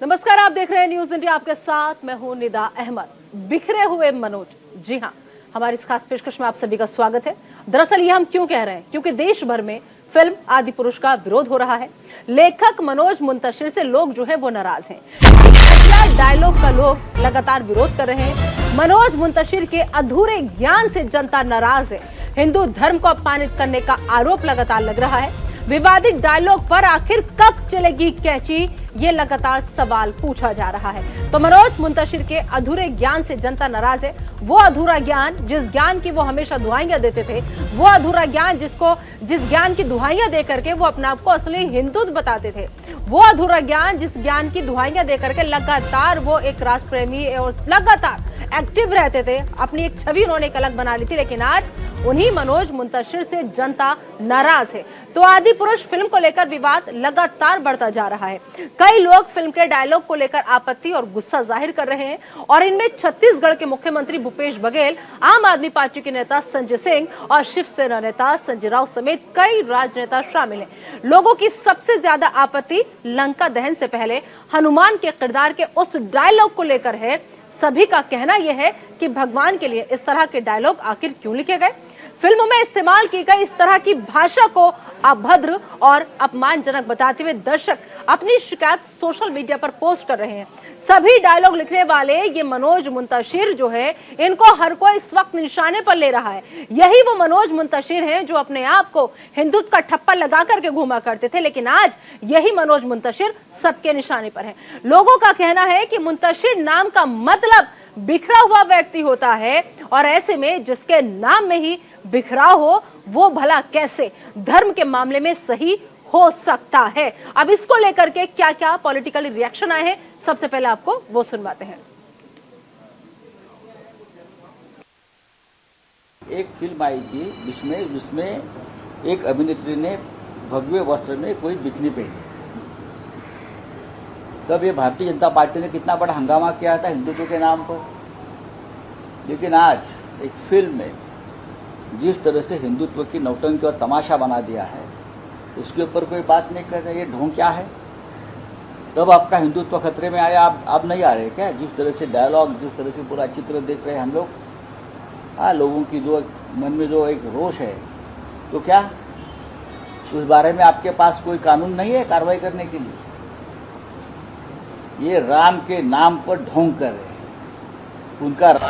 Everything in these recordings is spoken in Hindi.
नमस्कार, आप देख रहे हैं न्यूज इंडिया। आपके साथ मैं हूं निदा अहमद। बिखरे हुए मनोज, जी हां, हमारी इस खास पेशकश में आप सभी का स्वागत है। दरअसल ये हम क्यों कह रहे हैं, क्योंकि देश भर में फिल्म आदि पुरुष का विरोध हो रहा है। लेखक मनोज मुंतशिर से लोग जो है वो नाराज हैं। डायलॉग का लोग लगातार विरोध कर रहे हैं। मनोज मुंतशिर के अधूरे ज्ञान से जनता नाराज है। हिंदू धर्म को अपमानित करने का आरोप लगातार लग रहा है। विवादित डायलॉग पर आखिर कब चलेगी कैंची, ये लगातार सवाल पूछा जा रहा है। तो मनोज मुंतशिर के अधूरे ज्ञान से जनता नाराज है। वो अधूरा ज्ञान, जिस ज्ञान की वो हमेशा दुहाइयां देते थे, वो अधूरा ज्ञान जिस ज्ञान की दुहाइयां देकर के वो अपने आप को असली हिंदू बताते थे, वो अधूरा ज्ञान जिस ज्ञान की दुहाइयां देकर के लगातार वो एक राष्ट्र प्रेमी और लगातार एक्टिव रहते थे, अपनी एक छवि उन्होंने एक अलग बना ली थी। लेकिन आज उन्हीं मनोज मुंतशिर से जनता नाराज है। तो आदि पुरुष फिल्म को लेकर विवाद लगातार बढ़ता जा रहा है। कई लोग फिल्म के डायलॉग को लेकर आपत्ति और गुस्सा जाहिर कर रहे हैं और इनमें छत्तीसगढ़ के मुख्यमंत्री भूपेश बघेल, आम आदमी पार्टी के नेता संजय सिंह और शिवसेना नेता संजय राउत समेत कई राजनेता शामिल हैं। लोगों की सबसे ज्यादा आपत्ति लंका दहन से पहले हनुमान के किरदार के उस डायलॉग को लेकर है। सभी का कहना यह है कि भगवान के लिए इस तरह के डायलॉग आखिर क्यों लिखे गए। फिल्मों में इस्तेमाल की गई इस तरह की भाषा को अभद्र और अपमानजनक बताते हुए दर्शक अपनी शिकायत सोशल मीडिया पर पोस्ट कर रहे हैं। सभी डायलॉग लिखने वाले ये मनोज मुंतशिर जो है, इनको हर कोई इस वक्त निशाने पर ले रहा है। यही वो मनोज मुंतशिर हैं जो अपने आप को हिंदुत्व का ठप्पा लगा करके घूमा करते थे, लेकिन आज यही मनोज मुंतशिर सबके निशाने पर है। लोगों का कहना है कि मुंतशिर नाम का मतलब बिखरा हुआ व्यक्ति होता है और ऐसे में जिसके नाम में ही बिखराव हो, वो भला कैसे धर्म के मामले में सही हो सकता है। अब इसको लेकर के क्या क्या पॉलिटिकल रिएक्शन आए हैं, सबसे पहले आपको वो सुनवाते हैं। एक फिल्म आई थी जिसमें एक अभिनेत्री ने भगवे वस्त्र में कोई बिकनी पहनी। तब ये भारतीय जनता पार्टी ने कितना बड़ा हंगामा किया था हिंदुत्व के नाम पर। लेकिन आज एक फिल्म में जिस तरह से हिंदुत्व की नौटंकी और तमाशा बना दिया है, उसके ऊपर कोई बात नहीं कर रहे। ये ढोंग क्या है? तब आपका हिंदुत्व खतरे में आया, आप नहीं आ रहे क्या? जिस तरह से डायलॉग, जिस तरह से पूरा चित्र देख रहे हैं हम लोग, लोगों की जो मन में जो एक रोष है, तो क्या उस बारे में आपके पास कोई कानून नहीं है कार्रवाई करने के लिए? ये राम के नाम पर ढोंग कर रहे हैं। उनका रोक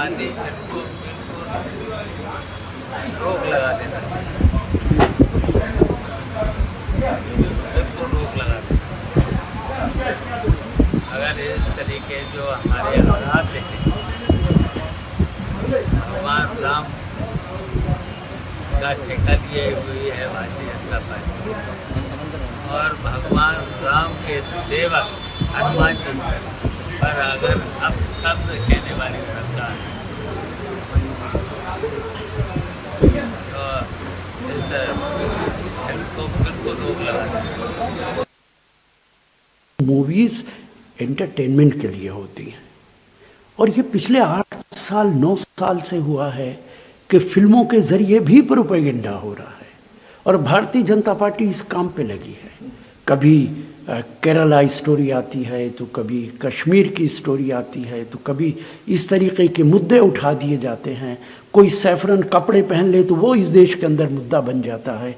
लगा देना, बिल्कुल रोक लगा देना। अगर इस तरीके जो हमारे हालात देखें, भगवान राम का ठेका लिए हुई है भारतीय जनता पार्टी और भगवान राम के सेवक हनुमान जी पर अगर अब शब्द कहने वाली सरकार तो बिल्कुल रोक लगा। मूवीज एंटरटेनमेंट के लिए होती हैं और ये पिछले 8 साल 9 साल से हुआ है कि फिल्मों के जरिए भी प्रोपेगेंडा हो रहा है और भारतीय जनता पार्टी इस काम पे लगी है। कभी केरला स्टोरी आती है, तो कभी कश्मीर की स्टोरी आती है, तो कभी इस तरीके के मुद्दे उठा दिए जाते हैं। कोई सैफरन कपड़े पहन ले तो वो इस देश के अंदर मुद्दा बन जाता है।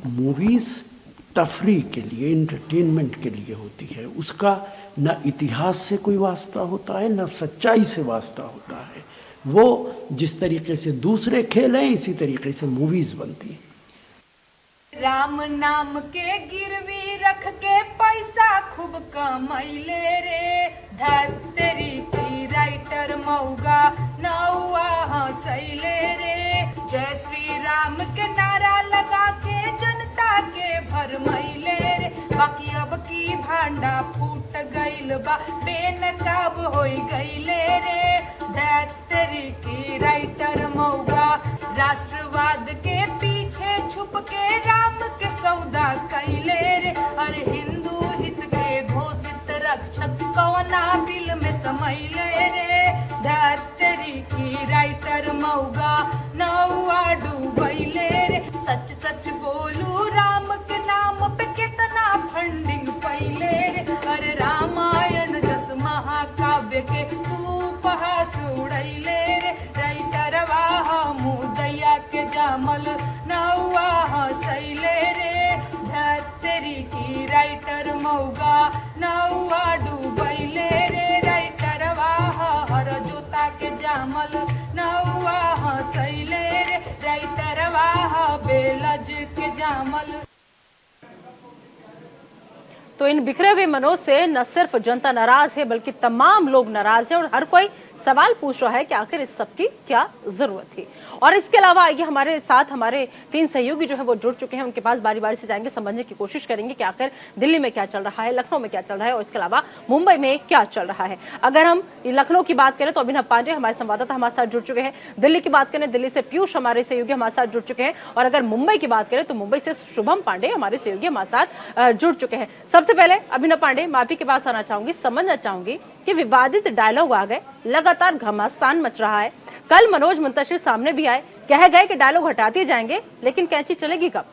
मूवीज़ तफरी के लिए, एंटरटेनमेंट के लिए होती है। उसका न इतिहास से कोई वास्ता होता है, न सच्चाई से वास्ता होता है। वो जिस तरीके से दूसरे खेल हैं, इसी तरीके से मूवीज़ बनती हैं। राम नाम के गिरवी रख के पैसा खूब कमैले रे, धरती की राइटर मौगा नौआ हंसैले रे। जय श्री राम के नारा लगा के जनता के भरमैले रे। बाकी अब की भांडा फूट गइल बा, बेनकाब होई गइले रे। धरती की राइटर मौगा राष्ट्रवाद के पीछे छुप के राम के सौदा कैले रे। अरे हिंदू हित के घोषित रक्षक कौना बिल में समैले रे। धरती की राइटर मौगा नौआ डूबैले रे। सच सच बोलू राम के नाम पे कितना फंडिंग पैले रे। अरे रामायण नौवा डूबैले रे राइटरवा हर जोता के जामल नौवा हंसैले रे राइटरवा बेलज के जामल। तो इन बिखरे हुए मनोज से न सिर्फ जनता नाराज है बल्कि तमाम लोग नाराज हैं और हर कोई सवाल पूछ रहा है कि आखिर इस सब की क्या जरूरत थी। और इसके अलावा ये हमारे साथ हमारे 3 सहयोगी जो है वो जुड़ चुके हैं, उनके पास बारी बारी से जाएंगे, समझने की कोशिश करेंगे कि आखिर दिल्ली में क्या चल रहा है, लखनऊ में क्या चल रहा है और इसके अलावा मुंबई में क्या चल रहा है। अगर हम लखनऊ की बात करें तो अभिनव पांडे हमारे संवाददाता हमारे साथ जुड़ चुके हैं, दिल्ली की बात करें दिल्ली से पीयूष हमारे सहयोगी हमारे साथ जुड़ चुके हैं और अगर मुंबई की बात करें तो मुंबई से शुभम पांडे हमारे सहयोगी हमारे साथ जुड़ चुके हैं। सबसे पहले अभिनव पांडे, मैं आप ही के पास आना चाहूंगी, समझना चाहूंगी कि विवादित डायलॉग आ गए, लगातार घमासान मच रहा है। कल मनोज मुंतशिर सामने भी आए, कह गए कि डायलॉग हटा दिए जाएंगे, लेकिन कैंची चलेगी कब?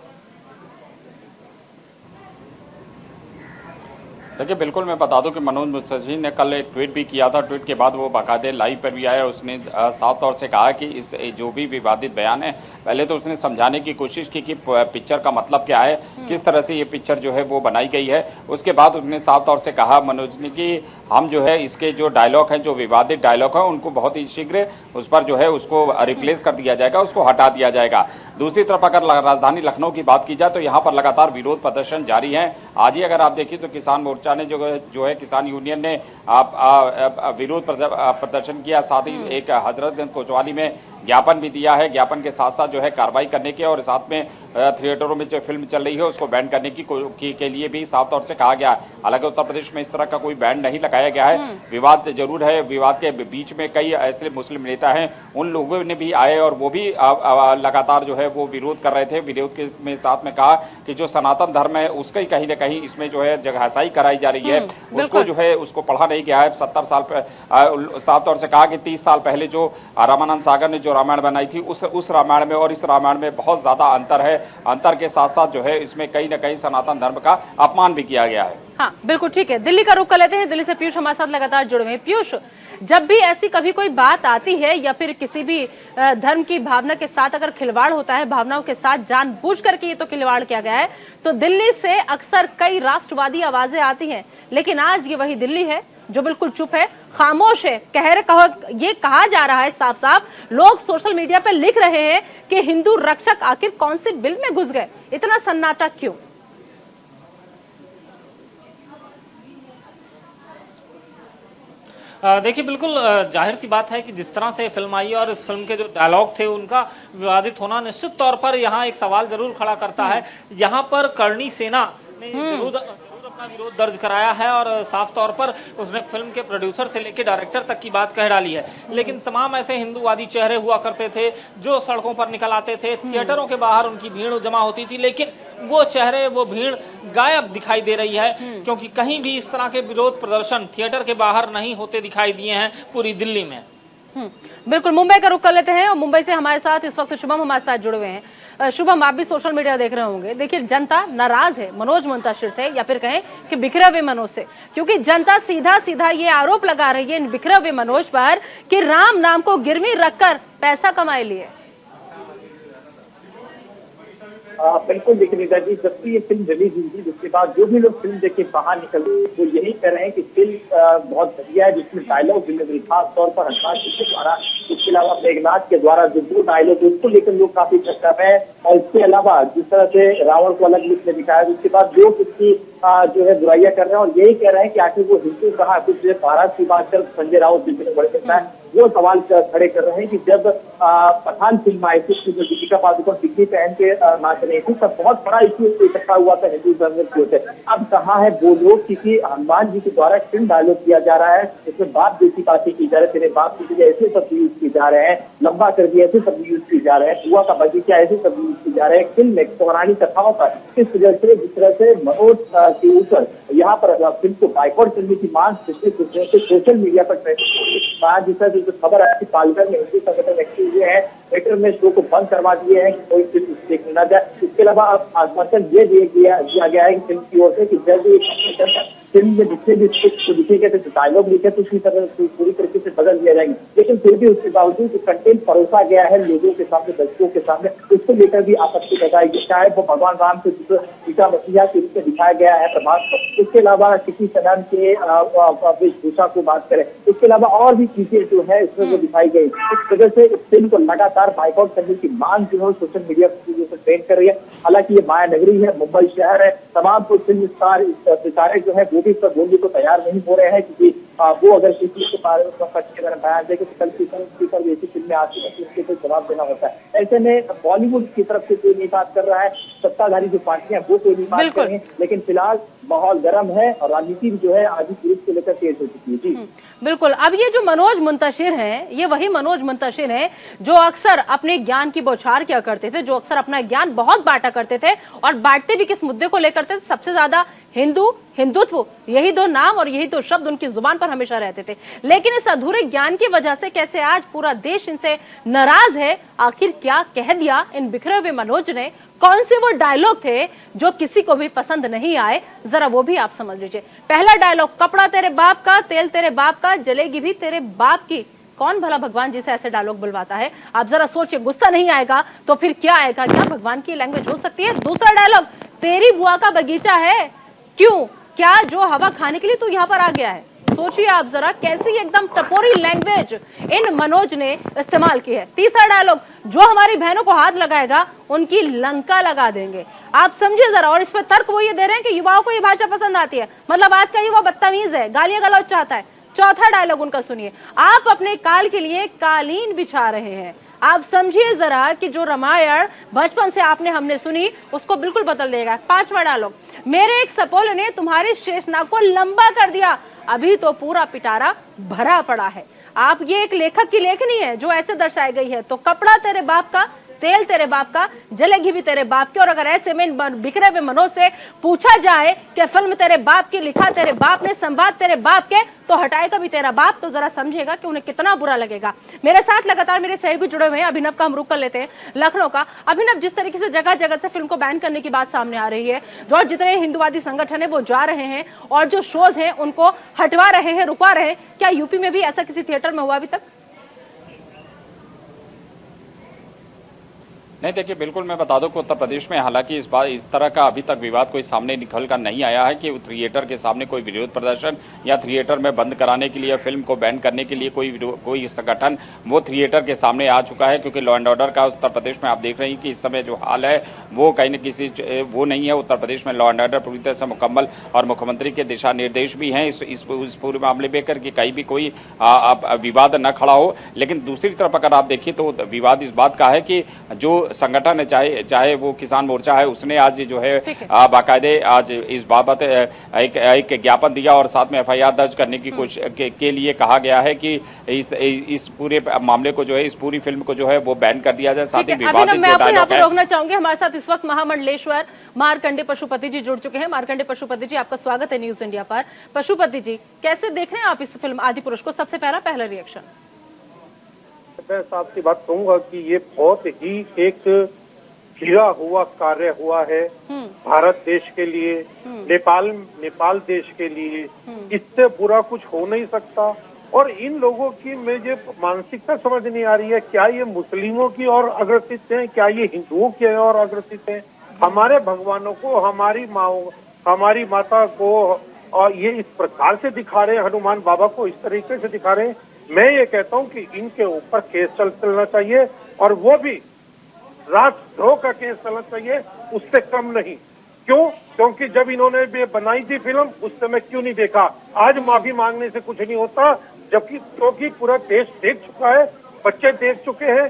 देखिए, बिल्कुल मैं बता दूं कि मनोज मुंतशिर ने कल एक ट्वीट भी किया था। ट्वीट के बाद वो बाकायदे लाइव पर भी आया। उसने साफ तौर से कहा कि इस जो भी विवादित बयान है, पहले तो उसने समझाने की कोशिश की कि पिक्चर का मतलब क्या है, किस तरह से ये पिक्चर जो है वो बनाई गई है। उसके बाद उसने साफ तौर से कहा मनोज ने कि हम जो है इसके जो डायलॉग हैं, जो विवादित डायलॉग है, उनको बहुत ही शीघ्र उस पर जो है उसको रिप्लेस कर दिया जाएगा, उसको हटा दिया जाएगा। दूसरी तरफ अगर राजधानी लखनऊ की बात की जाए तो यहाँ पर लगातार विरोध प्रदर्शन जारी है। आज ही अगर आप देखिए तो किसान मोर्चा ने जो है किसान यूनियन ने विरोध प्रदर्शन किया, साथ ही एक हजरतगंज कोतवाली में ज्ञापन भी दिया है। ज्ञापन के साथ साथ जो है कार्रवाई करने के और साथ में थिएटरों में जो फिल्म चल रही है उसको बैन करने के लिए भी साफ तौर से कहा गया है। हालांकि उत्तर प्रदेश में इस तरह का कोई बैन नहीं लगाया गया है। विवाद जरूर है, विवाद के बीच में कई ऐसे मुस्लिम नेता हैं, उन लोगों ने भी आए और वो भी लगातार जो है वो विरोध कर रहे थे। विरोध के में साथ में कहा कि जो सनातन धर्म है उसका ही कहीं ना कहीं इसमें जो है जगहसाई कराई जा रही है, उसको जो है उसको पढ़ा नहीं गया है। 70 साल साफ तौर से कहा कि 30 साल पहले जो रामानंद सागर ने जो रामायण बनाई थी उस रामायण में और इस रामायण में बहुत ज्यादा अंतर है। अंतर के साथ साथ जो है इसमें कहीं ना कहीं सनातन धर्म का अपमान भी किया गया है। हाँ बिल्कुल ठीक है। दिल्ली का रुख कर लेते हैं, दिल्ली से पीयूष हमारे साथ लगातार जुड़े हुए हैं। पीयूष, जब भी ऐसी कभी कोई बात आती है या फिर किसी भी धर्म की भावना के साथ अगर खिलवाड़ होता है, भावनाओं के साथ जानबूझ करके ये तो खिलवाड़ किया गया है, तो दिल्ली से अक्सर कई राष्ट्रवादी आवाजें आती हैं, लेकिन आज ये वही दिल्ली है जो बिल्कुल चुप है, खामोश है। ये कहा जा रहा है साफ साफ, लोग सोशल मीडिया पे लिख रहे हैं कि हिंदू रक्षक आखिर कौन से बिल में घुस गए, इतना सन्नाटा क्यों? देखिए, बिल्कुल जाहिर सी बात है कि जिस तरह से फिल्म आई और इस फिल्म के जो डायलॉग थे उनका विवादित होना निश्चित तौर पर यहाँ एक सवाल जरूर खड़ा करता है। यहाँ पर करणी सेना ने जरूर अपना विरोध दर्ज कराया है और साफ तौर पर उसने फिल्म के प्रोड्यूसर से लेकर डायरेक्टर तक की बात कह डाली है। लेकिन तमाम ऐसे हिंदूवादी चेहरे हुआ करते थे जो सड़कों पर निकल आते थे, थिएटरों के बाहर उनकी भीड़ जमा होती थी, लेकिन वो चेहरे, वो भीड़ गायब दिखाई दे रही है, क्योंकि कहीं भी इस तरह के विरोध प्रदर्शन थिएटर के बाहर नहीं होते दिखाई दिए हैं पूरी दिल्ली में। बिल्कुल, मुंबई का रुख कर लेते हैं और मुंबई से हमारे साथ इस वक्त शुभम हमारे साथ जुड़े हुए हैं। शुभम, आप भी सोशल मीडिया देख रहे होंगे, देखिए जनता नाराज है मनोज मुंतशिर से या फिर कहें कि बिखरे हुए मनोज से, क्योंकि जनता सीधा सीधा ये आरोप लगा रही है इन बिखरे हुए मनोज पर कि राम नाम को गिरवी रखकर पैसा कमाए लिए। बिल्कुल, देखिए नीता जी, जब भी ये फिल्म रिलीज हुई थी जिसके बाद जो भी लोग फिल्म देख के बाहर निकल वो यही कह रहे हैं कि फिल्म बहुत बढ़िया है, जिसमें डायलॉग डिलीवरी खास तौर पर हनुमान जी के द्वारा, इसके अलावा मेघनाथ के द्वारा जो दो डायलॉग उसको लेकर लोग काफी चर्चा में है। और इसके अलावा जिस तरह से रावण को अलग लुक में दिखाया, उसके बाद लोग इसकी जो है बुराइयां कर रहे हैं और यही कह रहे हैं कि आखिर वो हिंदू कहा, कुछ महाराज की बात कर संजय राउत जितने बड़े नेता है वो सवाल खड़े कर रहे हैं कि जब पठान फिल्म आई थी जो दीपिका पादुकोण बिकनी पहन के नाच रही थी तब बहुत बड़ा इश्यू इकट्ठा हुआ था हिंदू धर्म के होते। अब कहाँ है वो लोग, क्योंकि हनुमान जी के द्वारा फिल्म डायलॉग किया जा रहा है, इसमें बाप जैसी बातें की जा रही है, तेरे बाप की जगह ऐसे शब्द यूज किए जा रहे हैं, लंबा कर दिया ऐसे शब्द यूज किए जा रहे हैं, बुआ का बगीचा ऐसे शब्द यूज किए जा रहे हैं फिल्म में पौराणिक कथाओं पर। इस वजह से जिस तरह से मनोज के ऊपर यहाँ पर फिल्म को बाइकआउट करने की मांग पिछले कुछ दिनों से सोशल मीडिया पर जिस तरह से खबर आई थी पालघर में हिंदू संगठन एक्टिव हुए हैं, थिएटर में शो को बंद करवा दिए हैं कि कोई फिल्म देखने न जाए। इसके अलावा अब आश्वासन ये दिया गया है कि फिल्म की ओर से कि जल्द ही फिल्म में जितने भी स्क्रिप्ट को लिखे गए थे, डायलॉग लिखे थे, उसी तरह पूरी तरीके से बदल दिया जाएंगे। लेकिन फिर भी उसके बावजूद जो कंटेंट परोसा गया है लोगों के सामने, दर्शकों के सामने, उसको लेकर भी आपत्ति बताएगी। चाहे वो भगवान राम के सीता मसीहा के रूप में दिखाया गया है प्रभास को, उसके अलावा किसी सदन के वेशभूषा को बात करें, उसके अलावा और भी चीजें जो है इसमें जो दिखाई गई, इस वजह से इस फिल्म को लगातार बाइकआउट करने की मांग जो है सोशल मीडिया पर ट्रेंड कर रही है। हालांकि ये माया नगरी है, मुंबई शहर है, तमाम कुछ फिल्म सितारे जो है वो भी इस पर बोलने को तैयार नहीं हो रहे हैं, क्योंकि वो अगर किसी के बारे में सच के बारे में बयान दे कि कल स्पीकर भी ऐसी फिल्में आती है तो उसके तो जवाब देना होता है। ऐसे में बॉलीवुड की तरफ से कोई नहीं बात कर रहा है, सत्ताधारी जो पार्टियां वो कोई नहीं बात कर रही है, लेकिन फिलहाल माहौल गर्म है और राजनीति जो है आदि पुरुष को लेकर तेज हो चुकी है। जी बिल्कुल। अब ये जो मनोज मुंतशिर हैं, ये वही मनोज मुंतशिर हैं जो अक्सर अपने ज्ञान की बौछार किया करते थे, जो अक्सर अपना ज्ञान बहुत बांटा करते थे और बांटते भी किस मुद्दे को लेकर थे? सबसे ज्यादा हिंदू, हिंदुत्व, यही दो नाम और यही दो शब्द उनकी जुबान पर हमेशा रहते थे। लेकिन इस अधूरे ज्ञान की वजह से कैसे आज पूरा देश इनसे नाराज है? आखिर क्या कह दिया इन बिखरे हुए मनोज ने? कौन से वो डायलॉग थे जो किसी को भी पसंद नहीं आए? जरा वो भी आप समझ लीजिए। पहला डायलॉग, कपड़ा तेरे बाप का, तेल तेरे बाप का, जलेगी भी तेरे बाप की। कौन भला भगवान जी से ऐसे डायलॉग बुलवाता है? आप जरा सोचिए। गुस्सा नहीं आएगा तो फिर क्या आएगा? क्या भगवान की लैंग्वेज हो सकती है? दूसरा डायलॉग, तेरी बुआ का बगीचा है, क्यों? क्या जो हवा खाने के लिए तू यहाँ पर आ गया है? सोचिए आप जरा, कैसी एकदम टपोरी लैंग्वेज इन मनोज ने इस्तेमाल की है। तीसरा डायलॉग, जो हमारी बहनों को हाथ लगाएगा उनकी लंका लगा देंगे। आप समझिए जरा। और इस पर तर्क वो ये दे रहे हैं कि युवाओं को ये भाषा पसंद आती है, मतलब आज का युवा बदतमीज है, गालियां गलौज चाहता है। चौथा डायलॉग उनका सुनिए, आप अपने काल के लिए कालीन बिछा रहे हैं। आप समझिए जरा कि जो रामायण बचपन से आपने हमने सुनी उसको बिल्कुल बदल देगा। पांचवा डायलॉग, मेरे एक सपोले ने तुम्हारे शेषनाग को लंबा कर दिया, अभी तो पूरा पिटारा भरा पड़ा है। आप ये एक लेखक की लेखनी है जो ऐसे दर्शाई गई है। तो कपड़ा तेरे बाप का, तेल तेरे बाप का, जलेगी भी तेरे बाप की। और अगर ऐसे में बिखरे हुए मनोज से पूछा जाए कि फिल्म तेरे बाप की, लिखा तेरे बाप ने, संवाद तेरे बाप के, तो हटाएगा भी तेरा बाप, तो जरा समझेगा कि उन्हें कितना बुरा लगेगा। मेरे साथ लगातार मेरे सहयोगी जुड़े हुए हैं। अभिनव का हम रुख कर लेते हैं, लखनऊ का। अभिनव, जिस तरीके से जगह जगह से फिल्म को बैन करने की बात सामने आ रही है, जो जितने हिंदुवादी संगठन है वो जा रहे हैं और जो शोज हैं उनको हटवा रहे हैं, रुकवा रहे हैं, क्या यूपी में भी ऐसा किसी थिएटर में हुआ अभी तक? नहीं, देखिए बिल्कुल मैं बता दूं कि उत्तर प्रदेश में हालांकि इस बार इस तरह का अभी तक विवाद कोई सामने निकल कर नहीं आया है कि थिएटर के सामने कोई विरोध प्रदर्शन या थिएटर में बंद कराने के लिए, फिल्म को बैन करने के लिए कोई संगठन वो थिएटर के सामने आ चुका है। क्योंकि लॉ एंड ऑर्डर का उत्तर प्रदेश में आप देख रहे हैं कि इस समय जो हाल है वो कहीं न किसी वो नहीं है। उत्तर प्रदेश में लॉ एंड ऑर्डर पूरी तरह से मुकम्मल और मुख्यमंत्री के दिशा निर्देश भी हैं इस पूरे मामले में कर कि कहीं भी कोई विवाद न खड़ा हो। लेकिन दूसरी तरफ अगर आप देखिए तो विवाद इस बात का है कि जो संगठन है, चाहे वो किसान मोर्चा है, उसने आज जो है बाकायदे आज इस बाबत एक ज्ञापन दिया और साथ में एफआईआर दर्ज करने की कोशिश के लिए कहा गया है कि इस पूरे मामले को जो है, इस पूरी फिल्म को जो है वो बैन कर दिया जाए। साथ ही विवादित जो डायलॉग है, रोकना चाहूंगी। हमारे साथ इस वक्त महामंडलेश्वर मारकंडे पशुपति जी जुड़ चुके हैं। मारकंडे पशुपति जी, आपका स्वागत है न्यूज इंडिया पर। पशुपति जी, कैसे देख रहे हैं आप इस फिल्म आदिपुरुष को? सबसे पहला रिएक्शन। मैं साहब की बात कहूंगा कि ये बहुत ही एक घिरा हुआ कार्य हुआ है भारत देश के लिए, नेपाल देश के लिए। इससे बुरा कुछ हो नहीं सकता। और इन लोगों की मुझे मानसिकता समझ नहीं आ रही है, क्या ये मुस्लिमों की ओर अग्रसित हैं, क्या ये हिंदुओं की ओर अग्रसित हैं? हमारे भगवानों को, हमारी माँ, हमारी माता को और ये इस प्रकार से दिखा रहे हैं, हनुमान बाबा को इस तरीके से दिखा रहे हैं। मैं ये कहता हूं कि इनके ऊपर केस चलना चाहिए और वो भी राष्ट्रद्रोह का केस चलना चाहिए, उससे कम नहीं। क्यों? क्योंकि जब इन्होंने बनाई थी फिल्म उस समय क्यों नहीं देखा? आज माफी मांगने से कुछ नहीं होता, जबकि क्योंकि पूरा देश देख चुका है, बच्चे देख चुके हैं,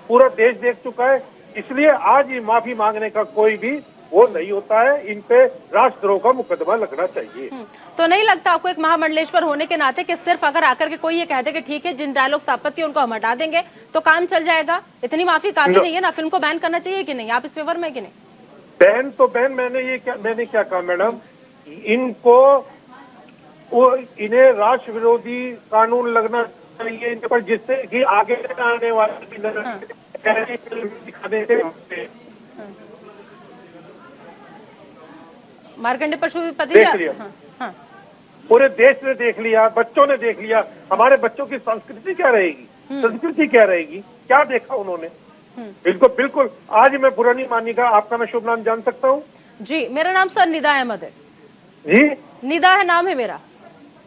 पूरा देश देख चुका है। इसलिए आज ये माफी मांगने का कोई भी वो नहीं होता है। इन पे राष्ट्रद्रोह का मुकदमा लगना चाहिए। तो नहीं लगता आपको एक महामंडलेश्वर होने के नाते कि सिर्फ अगर आकर के कोई ये कह दे कि ठीक है, जिन डायलॉग्स आपत्ति उनको हम हटा देंगे तो काम चल जाएगा? इतनी माफी काफी नहीं है ना? फिल्म को बैन करना चाहिए कि नहीं? आप इस फेवर में कि नहीं? बैन तो बैन, मैंने क्या कहा मैडम, इनको इन्हें राष्ट्र विरोधी कानून लगना चाहिए इन पर, जिससे कि आगे आने वाले दिखाने से। मारकंडे पशुपति जी, पूरे देश ने देख लिया, बच्चों ने देख लिया, हमारे बच्चों की संस्कृति क्या रहेगी, संस्कृति क्या रहेगी, क्या देखा उन्होंने। बिल्कुल बिल्कुल, आज मैं बुरा नहीं मानिएगा। आपका मैं शुभ नाम जान सकता हूँ? जी, मेरा नाम सर निदा अहमद है। जी, निदा है नाम है मेरा।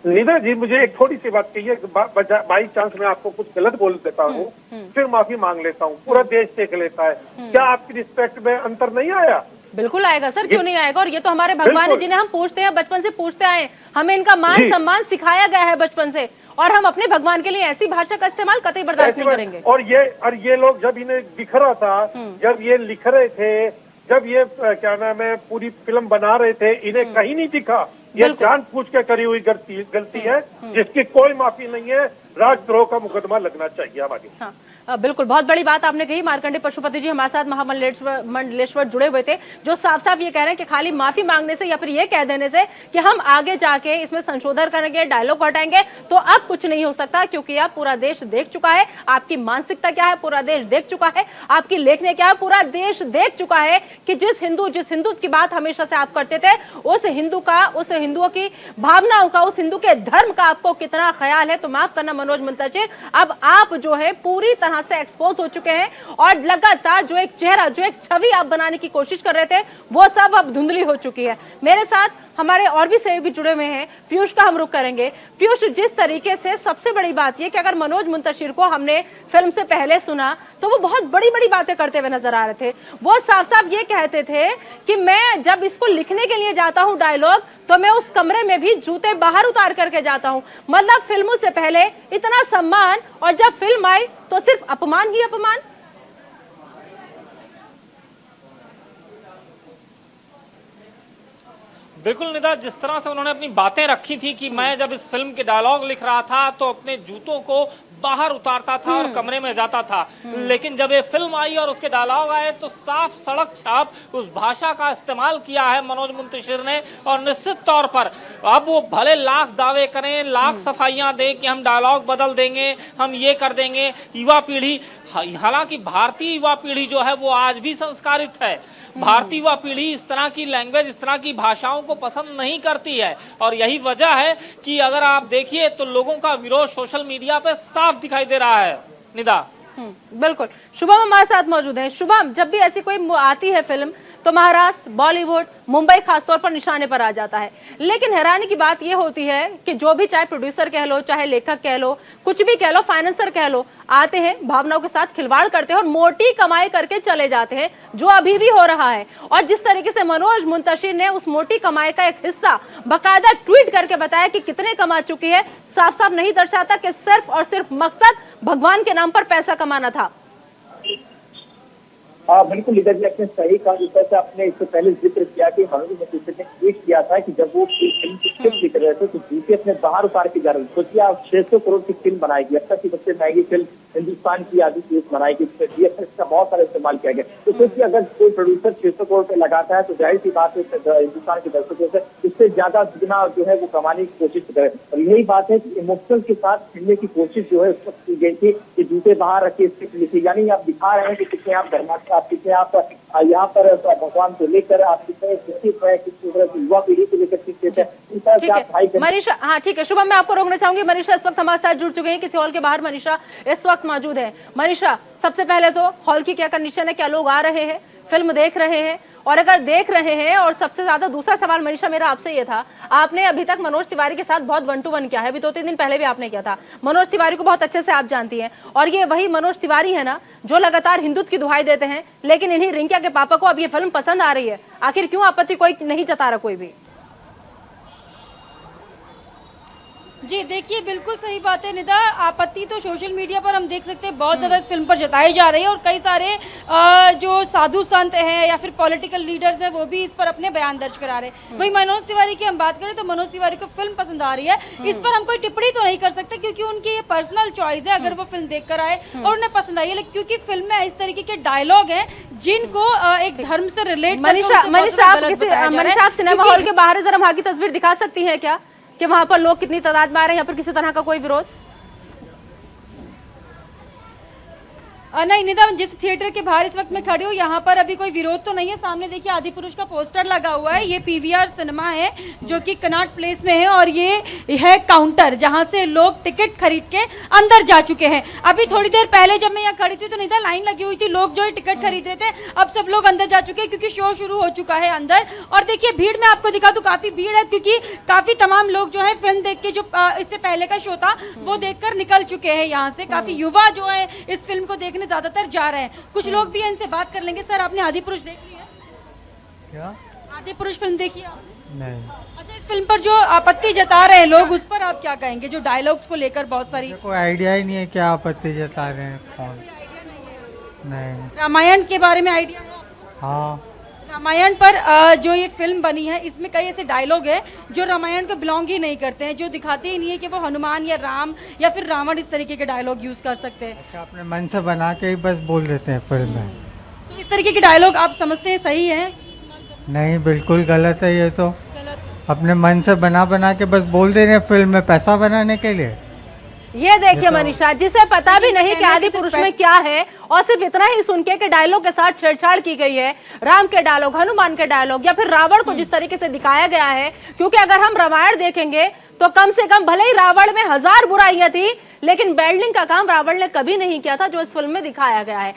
निदा जी, मुझे एक थोड़ी सी बात कहिए, बाई चांस मैं आपको कुछ गलत बोल देता हूँ, फिर माफी मांग लेता हूँ, पूरा देश देख लेता है, क्या आपकी रिस्पेक्ट में अंतर नहीं आया? बिल्कुल आएगा सर, क्यों नहीं आएगा। और ये तो हमारे भगवान है जिन्हें हम पूछते हैं, बचपन से पूछते आए, हमें इनका मान सम्मान सिखाया गया है बचपन से, और हम अपने भगवान के लिए ऐसी भाषा का इस्तेमाल कतई बर्दाश्त नहीं करेंगे। और ये लोग जब इन्हें दिख रहा था, जब ये लिख रहे थे, जब ये क्या नाम है पूरी फिल्म बना रहे थे, इन्हें कहीं नहीं दिखा। ये जानबूझ के करी हुई गलती है जिसकी कोई माफी नहीं है। राजद्रोह का मुकदमा लगना चाहिए हमारी। हाँ, बिल्कुल, बहुत बड़ी बात आपने कही। मार्कंडे पशुपति जी हमारे साथ महामंडलेश्वर जुड़े हुए थे, जो साफ साफ ये कह रहे हैं कि खाली माफी मांगने से या फिर ये कह देने से कि हम आगे जाके इसमें संशोधन करेंगे, डायलॉग हटाएंगे, तो अब कुछ नहीं हो सकता, क्योंकि अब पूरा देश देख चुका है आपकी मानसिकता क्या है, पूरा देश देख चुका है आपकी लेखनी क्या है, पूरा देश देख चुका है कि जिस हिंदू की बात हमेशा से आप करते थे, उस हिंदुओं की भावनाओं का, उस हिंदू के धर्म का आपको कितना ख्याल है। तो माफ करना मनोज मुंतशिर, अब आप जो है पूरी तरह से एक्सपोज हो चुके हैं, और लगातार जो एक चेहरा, जो एक छवि आप बनाने की कोशिश कर रहे थे, वो सब अब धुंधली हो चुकी है। मेरे साथ हमारे और भी सहयोगी जुड़े हुए हैं, पीयूष का हम रुख करेंगे। पीयूष, जिस तरीके से, सबसे बड़ी बात यह कि अगर मनोज मुंतशिर को हमने फिल्म से पहले सुना तो वो बहुत बड़ी बड़ी बातें करते हुए नजर आ रहे थे। वो साफ साफ ये कहते थे कि मैं जब इसको लिखने के लिए जाता हूं डायलॉग, तो मैं उस कमरे में भी जूते बाहर उतार करके जाता हूं। मतलब फिल्मों से पहले इतना सम्मान, और जब फिल्म आई तो सिर्फ अपमान ही अपमान। बिल्कुल निदा, जिस तरह से उन्होंने अपनी बातें रखी थी कि मैं जब इस फिल्म के डायलॉग लिख रहा था तो अपने जूतों को बाहर उतारता था और कमरे में जाता था, लेकिन जब ये फिल्म आई और उसके डायलॉग आए तो साफ सड़क छाप उस भाषा का इस्तेमाल किया है मनोज मुंतशिर ने। और निश्चित तौर पर अब वो भले लाख दावे करें, लाख सफाइयां दें कि हम डायलॉग बदल देंगे, हम ये कर देंगे, युवा पीढ़ी, हालांकि भारतीय युवा पीढ़ी जो है वो आज भी संस्कारित है। भारतीय युवा पीढ़ी इस तरह की लैंग्वेज, इस तरह की भाषाओं को पसंद नहीं करती है, और यही वजह है कि अगर आप देखिए तो लोगों का विरोध सोशल मीडिया पे साफ दिखाई दे रहा है। निदा, बिल्कुल। शुभम हमारे साथ मौजूद है। शुभम, जब भी ऐसी कोई आती है फिल्म तो महाराष्ट्र, बॉलीवुड, मुंबई खासतौर पर निशाने पर आ जाता है, लेकिन हैरानी की बात यह होती है कि जो भी, चाहे प्रोड्यूसर कह लो, चाहे लेखक कह लो, कुछ भी कह लो, फाइनेंसर कह लो, आते हैं, भावनाओं के साथ खिलवाड़ करते हैं और मोटी कमाई करके चले जाते हैं, जो अभी भी हो रहा है। और जिस तरीके से मनोज मुंतशिर ने उस मोटी कमाई का एक हिस्सा बाकायदा ट्वीट करके बताया कि कितने कमा चुकी है, साफ साफ नहीं दर्शाता कि सिर्फ और सिर्फ मकसद भगवान के नाम पर पैसा कमाना था। हाँ बिल्कुल, लीडर जी आपने सही कहा। जिस तरह से आपने इससे पहले जिक्र किया कि मनोज मुंतशिर ने ट्वीट किया था कि जब वो फिल्म की स्क्रिप्ट लिख रहे थे तो जूते अपने बाहर उतार के जा रहे थे। सोचिए, आप 600 करोड़ की फिल्म बनाएगी, अब तक की सबसे महंगी फिल्म हिंदुस्तान की आधी फिल्म बनाएगी, VFX का बहुत सारा इस्तेमाल किया गया। तो सोचिए, अगर कोई प्रोड्यूसर 600 करोड़ पे लगाता है तो जाहिर सी बात है हिंदुस्तान के दर्शकों से उससे ज्यादा दुगना जो है वो कमाने की कोशिश करे। और यही बात है कि इमोशनल के साथ खेलने की कोशिश जो है उस वक्त की गई थी कि जूते बाहर रखे स्क्रिप्ट लिखी, यानी आप दिखा रहे हैं कि कितने आप धर्मात्मा, आप कितने आप यहाँ पर भगवान को लेकर आप कितने शिक्षित है, किस तरह की युवा पीढ़ी को लेकर शिक्षित है। मनीषा, हाँ ठीक है शुभम, मैं आपको रोकना चाहूंगी। मनीषा इस वक्त हमारे साथ जुड़ चुके हैं, किसी हॉल के बाहर मनीषा इस वक्त मौजूद है। मनीषा, सबसे पहले तो हॉल की क्या कंडीशन है, क्या लोग आ रहे हैं, फिल्म देख रहे हैं, और अगर देख रहे हैं, और सबसे ज्यादा दूसरा सवाल मनीषा मेरा आपसे ये था, आपने अभी तक मनोज तिवारी के साथ बहुत 1-to-1 किया है, अभी 2-3 दिन पहले भी आपने किया था। मनोज तिवारी को बहुत अच्छे से आप जानती हैं, और ये वही मनोज तिवारी है ना जो लगातार हिंदुत्व की दुहाई देते हैं, लेकिन इन्हीं रिंकिया के पापा को अब ये फिल्म पसंद आ रही है। आखिर क्यों आपत्ति कोई नहीं जता रहा कोई भी? जी देखिए, बिल्कुल सही बात है निदा। आपत्ति तो सोशल मीडिया पर हम देख सकते हैं बहुत ज़्यादा इस फिल्म पर जताई जा रही है, और कई सारे जो साधु संत हैं या फिर पॉलिटिकल लीडर्स हैं वो भी इस पर अपने बयान दर्ज करा रहे हैं। वही मनोज तिवारी की हम बात करें तो मनोज तिवारी को फिल्म पसंद आ रही है, इस पर हम कोई टिप्पणी तो नहीं कर सकते क्योंकि उनकी ये पर्सनल चॉइस है, अगर वो फिल्म देख कर आए और उन्हें पसंद आई है, क्योंकि फिल्म में इस तरीके के डायलॉग हैं जिनको एक धर्म से रिलेट मनीषा आप सिनेमा हॉल के बाहर जरा वहां की तस्वीर दिखा सकती है क्या, कि वहां पर लोग कितनी तादाद में आ रहे हैं, या फिर किसी तरह का कोई विरोध? नहीं निदा, जिस थिएटर के बाहर इस वक्त मैं खड़ी हूँ यहाँ पर अभी कोई विरोध तो नहीं है। सामने देखिए आदिपुरुष का पोस्टर लगा हुआ है। ये पीवीआर सिनेमा है जो कि कनॉट प्लेस में है और ये है काउंटर जहाँ से लोग टिकट खरीद के अंदर जा चुके हैं। अभी थोड़ी देर पहले जब मैं यहाँ खड़ी थी तो निदा लाइन लगी हुई थी, लोग जो है टिकट खरीद रहे थे। अब सब लोग अंदर जा चुके हैं क्योंकि शो शुरू हो चुका है अंदर। और देखिए भीड़ में आपको दिखा तो काफी भीड़ है क्योंकि काफी तमाम लोग जो है फिल्म देख के, जो इससे पहले का शो था वो देखकर निकल चुके हैं यहाँ से। काफी युवा जो है इस फिल्म को देखने ज्यादातर जा रहे हैं। कुछ लोग भी इनसे बात कर लेंगे। सर, आपने आदिपुरुष देख लिया? क्या आदिपुरुष फिल्म देखी आपने? नहीं। अच्छा, इस फिल्म पर जो आपत्ति जता रहे हैं लोग, उस पर आप क्या कहेंगे? जो डायलॉग्स को लेकर बहुत सारी, कोई आइडिया ही नहीं है क्या आपत्ति जता रहे हैं कौन? नहीं। रामायण के बारे में आइडिया है? हाँ, रामायण पर जो ये फिल्म बनी है इसमें कई ऐसे डायलॉग है जो रामायण को बिलोंग ही नहीं करते हैं, जो दिखाते ही नहीं है कि वो हनुमान या राम या फिर रावण इस तरीके के डायलॉग यूज कर सकते हैं। अच्छा, अपने मन से बना के ही बस बोल देते हैं फिल्म में। तो इस तरीके के डायलॉग आप समझते हैं सही है? नहीं, बिल्कुल गलत है ये तो। गलत। अपने मन से बना के बस बोल दे रहे हैं फिल्म में पैसा बनाने के लिए। ये देखिए मनीषा, जिसे पता भी नहीं कि आदिपुरुष में क्या है और सिर्फ इतना ही सुन के डायलॉग के साथ छेड़छाड़ की गई है। राम के डायलॉग, हनुमान के डायलॉग या फिर रावण को जिस तरीके से दिखाया गया है, क्योंकि अगर हम रामायण देखेंगे तो कम से कम भले ही रावण में 1000 बुराइयां थी, लेकिन बैडलिंग का काम रावण ने कभी नहीं किया था जो इस फिल्म में दिखाया गया है।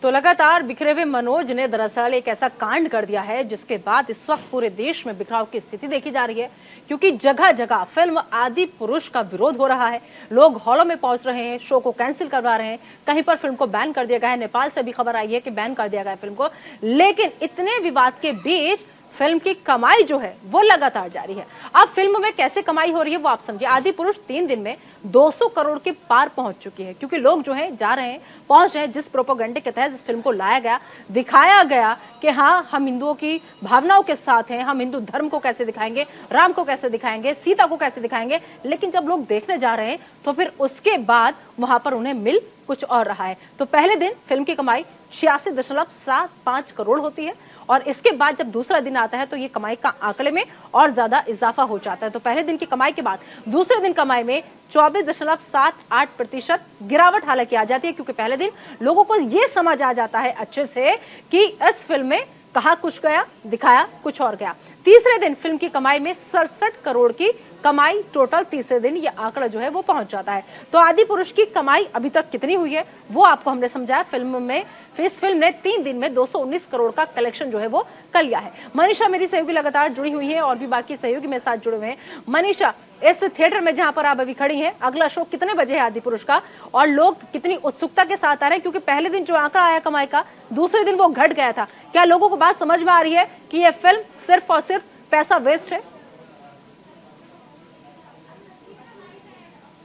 तो लगातार बिखरे हुए मनोज ने दरअसल एक ऐसा कांड कर दिया है जिसके बाद इस वक्त पूरे देश में बिखराव की स्थिति देखी जा रही है, क्योंकि जगह जगह फिल्म आदिपुरुष का विरोध हो रहा है। लोग हॉलों में पहुंच रहे हैं, शो को कैंसिल करवा रहे हैं, कहीं पर फिल्म को बैन कर दिया गया है। नेपाल से भी खबर आई है कि बैन कर दिया गया है फिल्म को। लेकिन इतने विवाद के बीच फिल्म की कमाई जो है वो लगातार जारी है। अब फिल्म में कैसे कमाई हो रही है वो आप समझिए। आदिपुरुष 3 दिन में 200 करोड़ के पार पहुंच चुकी है, क्योंकि लोग जो हैं जा रहे हैं, पहुंच रहे हैं। जिस प्रोपेगेंडे के तहत इस फिल्म को लाया गया, दिखाया गया कि हाँ, हम हिंदुओं की भावनाओं के साथ हैं, हम हिंदू धर्म को कैसे दिखाएंगे, राम को कैसे दिखाएंगे, सीता को कैसे दिखाएंगे। लेकिन जब लोग देखने जा रहे हैं तो फिर उसके बाद वहां पर उन्हें मिल कुछ और रहा है। तो पहले दिन फिल्म की कमाई 86.75 करोड़ होती है और इसके बाद जब दूसरा दिन आता है तो ये कमाई का आंकड़े में और ज्यादा इजाफा हो जाता है। तो पहले दिन की कमाई के बाद दूसरे दिन कमाई में 24.78% गिरावट हालांकि आ जाती है, क्योंकि पहले दिन लोगों को ये समझ आ जाता है अच्छे से कि इस फिल्म में कहा कुछ गया, दिखाया कुछ और गया। तीसरे दिन फिल्म की कमाई में 67 करोड़ की कमाई टोटल तीसरे दिन ये आंकड़ा जो है वो पहुंच जाता है। तो आदिपुरुष की कमाई अभी तक कितनी हुई है वो आपको हमने समझाया। फिल्म में इस फिल्म ने 3 दिन में 219 करोड़ का कलेक्शन जो है वो कर लिया है। मनीषा मेरी सहयोगी लगातार जुड़ी हुई है और भी बाकी सहयोगी मेरे साथ जुड़े हुए हैं। मनीषा, इस थिएटर में जहां पर आप अभी खड़ी हैं, अगला शो कितने बजे है आदिपुरुष का और लोग कितनी उत्सुकता के साथ आ रहे हैं? क्योंकि पहले दिन जो आंकड़ा आया कमाई का, दूसरे दिन वो घट गया था। क्या लोगों को बात समझ में आ रही है कि यह फिल्म सिर्फ और सिर्फ पैसा वेस्ट है?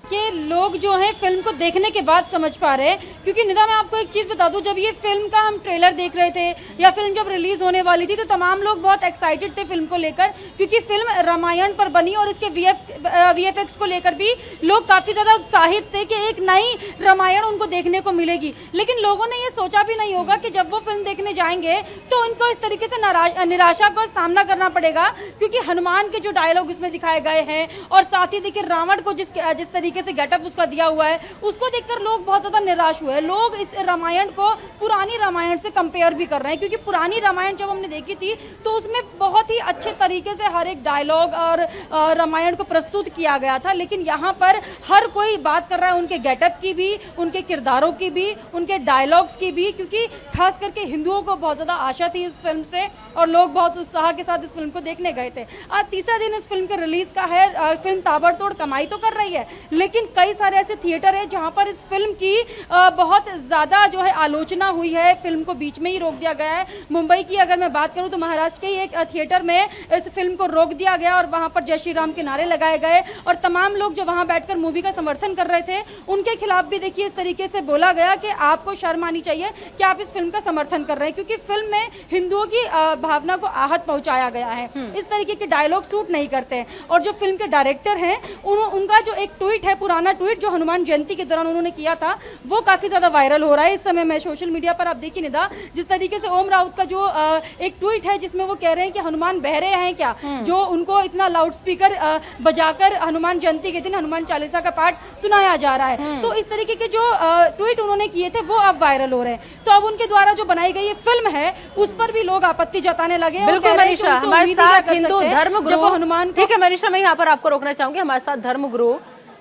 कि लोग जो हैं फिल्म को देखने के बाद समझ पा रहे हैं, क्योंकि निदा मैं आपको एक चीज बता दूं, जब ये फिल्म का हम ट्रेलर देख रहे थे या फिल्म जब रिलीज होने वाली थी तो तमाम लोग बहुत एक्साइटेड थे फिल्म को लेकर, क्योंकि फिल्म रामायण पर बनी और इसके वीएफएक्स को लेकर भी लोग काफी ज्यादा उत्साहित थे कि एक नई रामायण उनको देखने को मिलेगी। लेकिन लोगों ने ये सोचा भी नहीं होगा कि जब वो फिल्म देखने जाएंगे तो उनको इस तरीके से निराशा का सामना करना पड़ेगा, क्योंकि हनुमान के जो डायलॉग इसमें दिखाए गए हैं और साथ ही देखिए रावण को जिस तरीके से गेटअप उसका दिया हुआ है, उसको देखकर लोग बहुत ज्यादा निराश हुए। लोग इस रामायण को पुरानी रामायण से कंपेयर भी कर रहे हैं, क्योंकि पुरानी रामायण जब हमने देखी थी तो उसमें बहुत ही अच्छे तरीके से हर एक डायलॉग और रामायण को प्रस्तुत किया गया था। लेकिन यहाँ पर हर कोई बात कर रहा है उनके गेटअप की भी, उनके किरदारों की भी, उनके डायलॉग्स की भी, क्योंकि खास करके हिंदुओं को बहुत ज्यादा आशा थी इस फिल्म से और लोग बहुत उत्साह के साथ इस फिल्म को देखने गए थे। आज तीसरा दिन इस फिल्म के रिलीज का है। फिल्म ताबड़तोड़ कमाई तो कर रही है, लेकिन कई सारे ऐसे थिएटर है जहां पर इस फिल्म की बहुत ज्यादा जो है आलोचना हुई है, फिल्म को बीच में ही रोक दिया गया है। मुंबई की अगर मैं बात करूं तो महाराष्ट्र के एक थिएटर में इस फिल्म को रोक दिया गया और वहां पर जय श्री राम के नारे लगाए गए और तमाम लोग जो वहां बैठकर मूवी का समर्थन कर रहे थे उनके खिलाफ भी देखिए इस तरीके से बोला गया कि आपको शर्म आनी चाहिए कि आप इस फिल्म का समर्थन कर रहे हैं, क्योंकि फिल्म में हिंदुओं की भावना को आहत पहुंचाया गया है। इस तरीके के डायलॉग सूट नहीं करते हैं। और जो फिल्म के डायरेक्टर हैं उनका जो एक ट्वीट है है पुराना ट्वीट जो हनुमान जयंती के दौरान उन्होंने किया था, वो काफी ज्यादा वायरल हो रहा है इस समय में सोशल मीडिया पर। आप देखिए निदा, जिस तरीके से ओम राउत का जो एक ट्वीट है जिसमें वो कह रहे हैं कि हनुमान बहरे हैं क्या, जो उनको इतना लाउड स्पीकर बजाकर हनुमान जयंती के दिन हनुमान चालीसा का पाठ सुनाया जा रहा है। तो इस तरीके के जो ट्वीट उन्होंने किए थे वो अब वायरल हो रहे हैं। तो अब उनके द्वारा जो बनाई गई ये फिल्म है उस पर भी लोग आपत्ति जताने लगे। बिल्कुल मनीषा, हमारे साथ हिंदू धर्मगुरु हनुमान, ठीक है मनीषा, मैं यहाँ पर आपको रोकना चाहूंगी। हमारे साथ धर्मगुरु,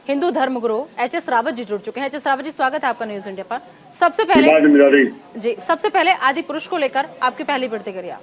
हिंदू धर्मगुरु एच.एस. रावत जी जुड़ चुके हैं। एच.एस. रावत जी, स्वागत है आपका न्यूज इंडिया पर। सबसे पहले आदि पुरुष को लेकर आपकी पहली प्रतिक्रिया।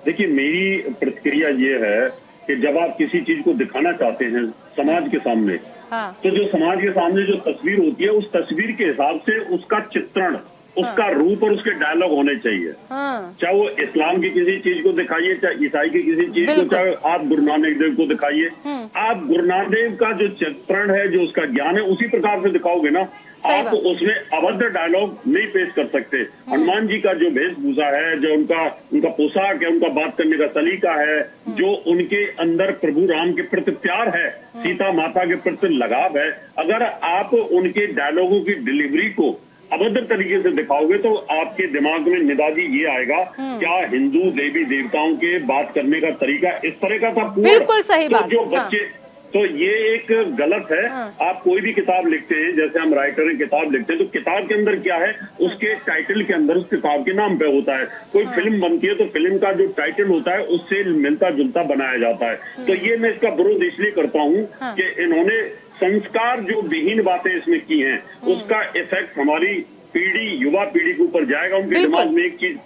देखिए, मेरी प्रतिक्रिया ये है कि जब आप किसी चीज को दिखाना चाहते हैं समाज के सामने, तो जो समाज के सामने जो तस्वीर होती है उस तस्वीर के हिसाब से उसका चित्रण, उसका रूप और उसके डायलॉग होने चाहिए। चाहे वो इस्लाम की किसी चीज को दिखाइए, चाहे ईसाई की किसी चीज को, चाहे आप गुरु नानक देव को दिखाइए। आप गुरु नानक देव का जो चित्रण है, जो उसका ज्ञान है, उसी प्रकार से दिखाओगे ना। आप उसमें अभद्र डायलॉग नहीं पेश कर सकते। हनुमान जी का जो वेशभूषा है, जो उनका पोशाक है, उनका बात करने का तरीका है, जो उनके अंदर प्रभु राम के प्रति प्यार है, सीता माता के प्रति लगाव है, अगर आप उनके डायलॉगों की डिलीवरी को अभद्र तरीके से दिखाओगे तो आपके दिमाग में निदाजी ये आएगा, क्या हिंदू देवी देवताओं के बात करने का तरीका इस तरह का था? बिल्कुल सही बात। जो बच्चे, तो ये एक गलत है। आप कोई भी किताब लिखते हैं, जैसे हम राइटर हैं, किताब लिखते हैं, तो किताब के अंदर क्या है, उसके टाइटल के अंदर उस किताब के नाम पे होता है। कोई फिल्म बनती है तो फिल्म का जो टाइटल होता है उससे मिलता जुलता बनाया जाता है। तो ये मैं इसका विरोध इसलिए करता हूँ कि इन्होंने संस्कार जो विहीन बातें इसमें की हैं, उसका इफेक्ट हमारी पीढ़ी, युवा पीढ़ी के ऊपर जाएगा। उनके दिमाग में एक चीज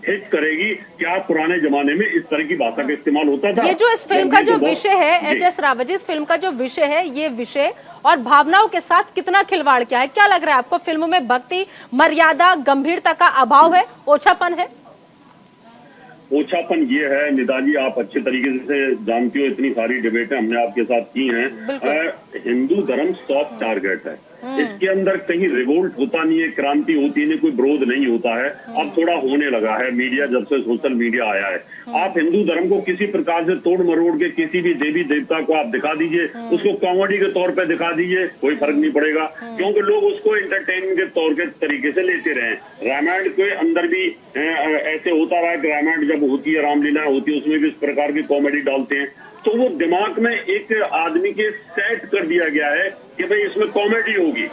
हिट करेगी, क्या पुराने जमाने में इस तरह की भाषा का इस्तेमाल होता था। ये जो इस फिल्म का जो विषय है एच.एस. रावत जी, इस फिल्म का जो विषय है, ये विषय और भावनाओं के साथ कितना खिलवाड़ किया है? क्या लग रहा है आपको? फिल्मों में भक्ति, मर्यादा, गंभीरता का अभाव है, ओछापन है? ओछापन ये है निदाजी, आप अच्छे तरीके से जानती हो, इतनी सारी डिबेटें हमने आपके साथ की हैं। हिंदू धर्म सॉफ्ट टारगेट है, इसके अंदर कहीं रिवोल्ट होता नहीं है, क्रांति होती नहीं, कोई विरोध नहीं होता है। अब थोड़ा होने लगा है मीडिया, जब से सोशल मीडिया आया है। आप हिंदू धर्म को किसी प्रकार से तोड़ मरोड़ के किसी भी देवी देवता को आप दिखा दीजिए, उसको कॉमेडी के तौर पे दिखा दीजिए, कोई फर्क नहीं पड़ेगा, क्योंकि लोग उसको एंटरटेनमेंट के तौर के तरीके से लेते रहे। रामायण के अंदर भी ऐसे होता रहा कि रामायण जब होती है, रामलीला होती है, उसमें भी इस प्रकार की कॉमेडी डालते हैं। तो वो दिमाग में एक आदमी के सेट कर दिया गया है कि भाई इसमें कॉमेडी होगी,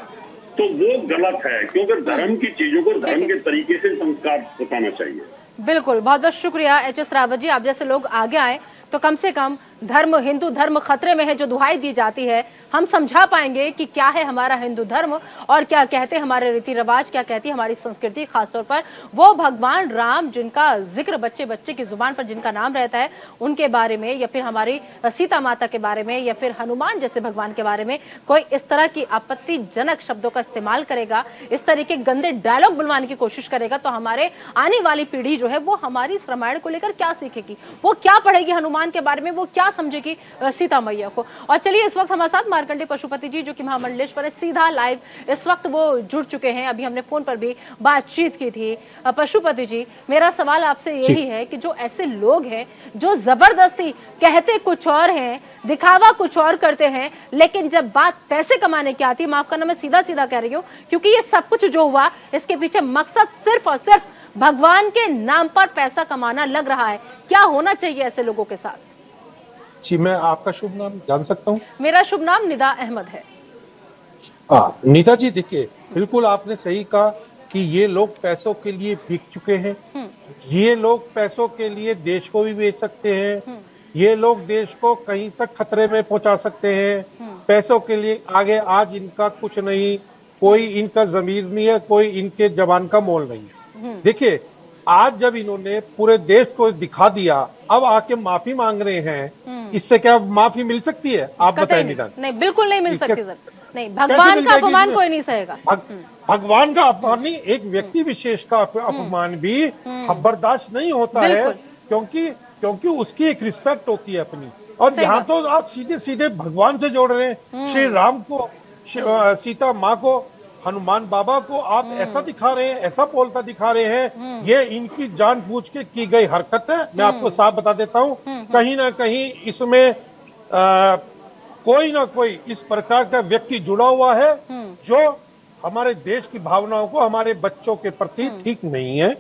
तो वो गलत है, क्योंकि धर्म की चीजों को धर्म के तरीके से संस्कार बताना चाहिए। बिल्कुल, बहुत बहुत शुक्रिया एच.एस. रावत जी। आप जैसे लोग आगे आए तो कम से कम धर्म, हिंदू धर्म खतरे में है जो दुहाई दी जाती है, हम समझा पाएंगे कि क्या है हमारा हिंदू धर्म और क्या कहते हैं हमारे रीति रिवाज, क्या कहती है हमारी संस्कृति। खासतौर पर वो भगवान राम जिनका जिक्र बच्चे बच्चे की जुबान पर जिनका नाम रहता है, उनके बारे में, या फिर हमारी सीता माता के बारे में, या फिर हनुमान जैसे भगवान के बारे में कोई इस तरह की आपत्तिजनक शब्दों का इस्तेमाल करेगा, इस तरह के गंदे डायलॉग बुलवाने की कोशिश करेगा, तो हमारे आने वाली पीढ़ी जो है वो हमारी इस रामायण को लेकर क्या सीखेगी, वो क्या पढ़ेगी हनुमान के बारे में, वो क्या समझेगी सीता मैया को। और चलिए, इस वक्त हमारे साथ मार्कंडेय पशुपति जी, जो कि महामंडलेश्वर है, सीधा लाइव इस वक्त वो जुड़ चुके हैं। अभी हमने फोन पर भी बातचीत की थी। पशुपति जी, मेरा सवाल आपसे यही है कि जो ऐसे लोग हैं जो जबरदस्ती कहते कुछ और हैं, दिखावा कुछ और करते हैं, लेकिन जब बात पैसे कमाने की आती है, माफ करना मैं सीधा सीधा कह रही हूँ, क्योंकि ये सब कुछ जो हुआ इसके पीछे मकसद सिर्फ और सिर्फ भगवान के नाम पर पैसा कमाना लग रहा है। क्या होना चाहिए ऐसे लोगों के साथ? जी, मैं आपका शुभ नाम जान सकता हूँ? मेरा शुभ नाम निदा अहमद है। निदा जी, देखिए, बिल्कुल आपने सही कहा कि ये लोग पैसों के लिए बिक चुके हैं। ये लोग पैसों के लिए देश को भी बेच सकते हैं। ये लोग देश को कहीं तक खतरे में पहुंचा सकते हैं। पैसों के लिए आगे आज इनका कुछ नहीं, कोई इनका जमीर नहीं है, कोई इनके जबान का मोल नहीं। देखिए, आज जब इन्होंने पूरे देश को दिखा दिया, अब आके माफी मांग रहे हैं, इससे क्या माफी मिल सकती है? आप बताएं निदान। नहीं, बिल्कुल नहीं मिल सकती सर। नहीं, भगवान का अपमान कोई नहीं सहेगा। भगवान का अपमान नहीं, एक व्यक्ति विशेष का अपमान भी बर्दाश्त नहीं होता है, क्योंकि उसकी एक रिस्पेक्ट होती है अपनी। और यहाँ तो आप सीधे सीधे भगवान से जोड़ रहे हैं, श्री राम को, सीता माँ को, हनुमान बाबा को आप ऐसा दिखा रहे हैं, ऐसा बोलता दिखा रहे हैं। ये इनकी जानबूझ के की गई हरकत है। मैं आपको साफ बता देता हूँ, कहीं ना कहीं इसमें कोई ना कोई इस प्रकार का व्यक्ति जुड़ा हुआ है जो हमारे देश की भावनाओं को हमारे बच्चों के प्रति ठीक नहीं है,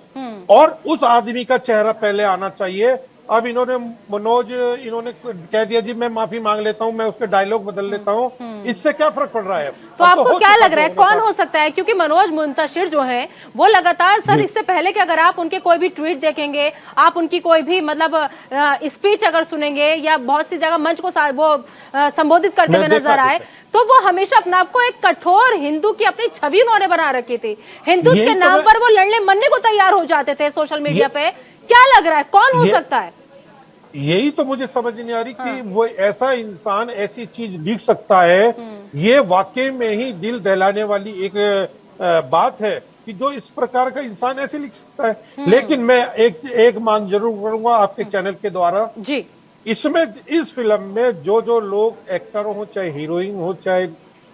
और उस आदमी का चेहरा पहले आना चाहिए। अब इन्होंने कह दिया जी मैं माफी मांग लेता हूं, मैं उसके डायलॉग बदल लेता हूं, इससे क्या फर्क पड़ रहा है? तो आपको क्या लग रहा है कौन हो सकता है? क्योंकि मनोज मुंतशिर जो है वो लगातार सर, इससे पहले कि अगर आप उनके कोई भी ट्वीट देखेंगे, आप उनकी कोई भी मतलब स्पीच अगर सुनेंगे या बहुत सी जगह मंच को वो संबोधित करते हुए नजर आए, तो वो हमेशा अपने आप को एक कठोर हिंदू की अपनी छवि उन्होंने बना रखी थी। हिंदुत्व के नाम पर वो लड़ने मरने को तैयार हो जाते थे सोशल मीडिया पे। क्या लग रहा है कौन हो सकता है? यही तो मुझे समझ नहीं आ रही कि वो ऐसा इंसान ऐसी चीज लिख सकता है। ये वाकई में ही दिल दहलाने वाली एक बात है कि जो इस प्रकार का इंसान ऐसे लिख सकता है। लेकिन मैं एक मांग जरूर करूंगा आपके चैनल के द्वारा जी, इसमें इस फिल्म में जो लोग एक्टर हो, चाहे हीरोइन हो, चाहे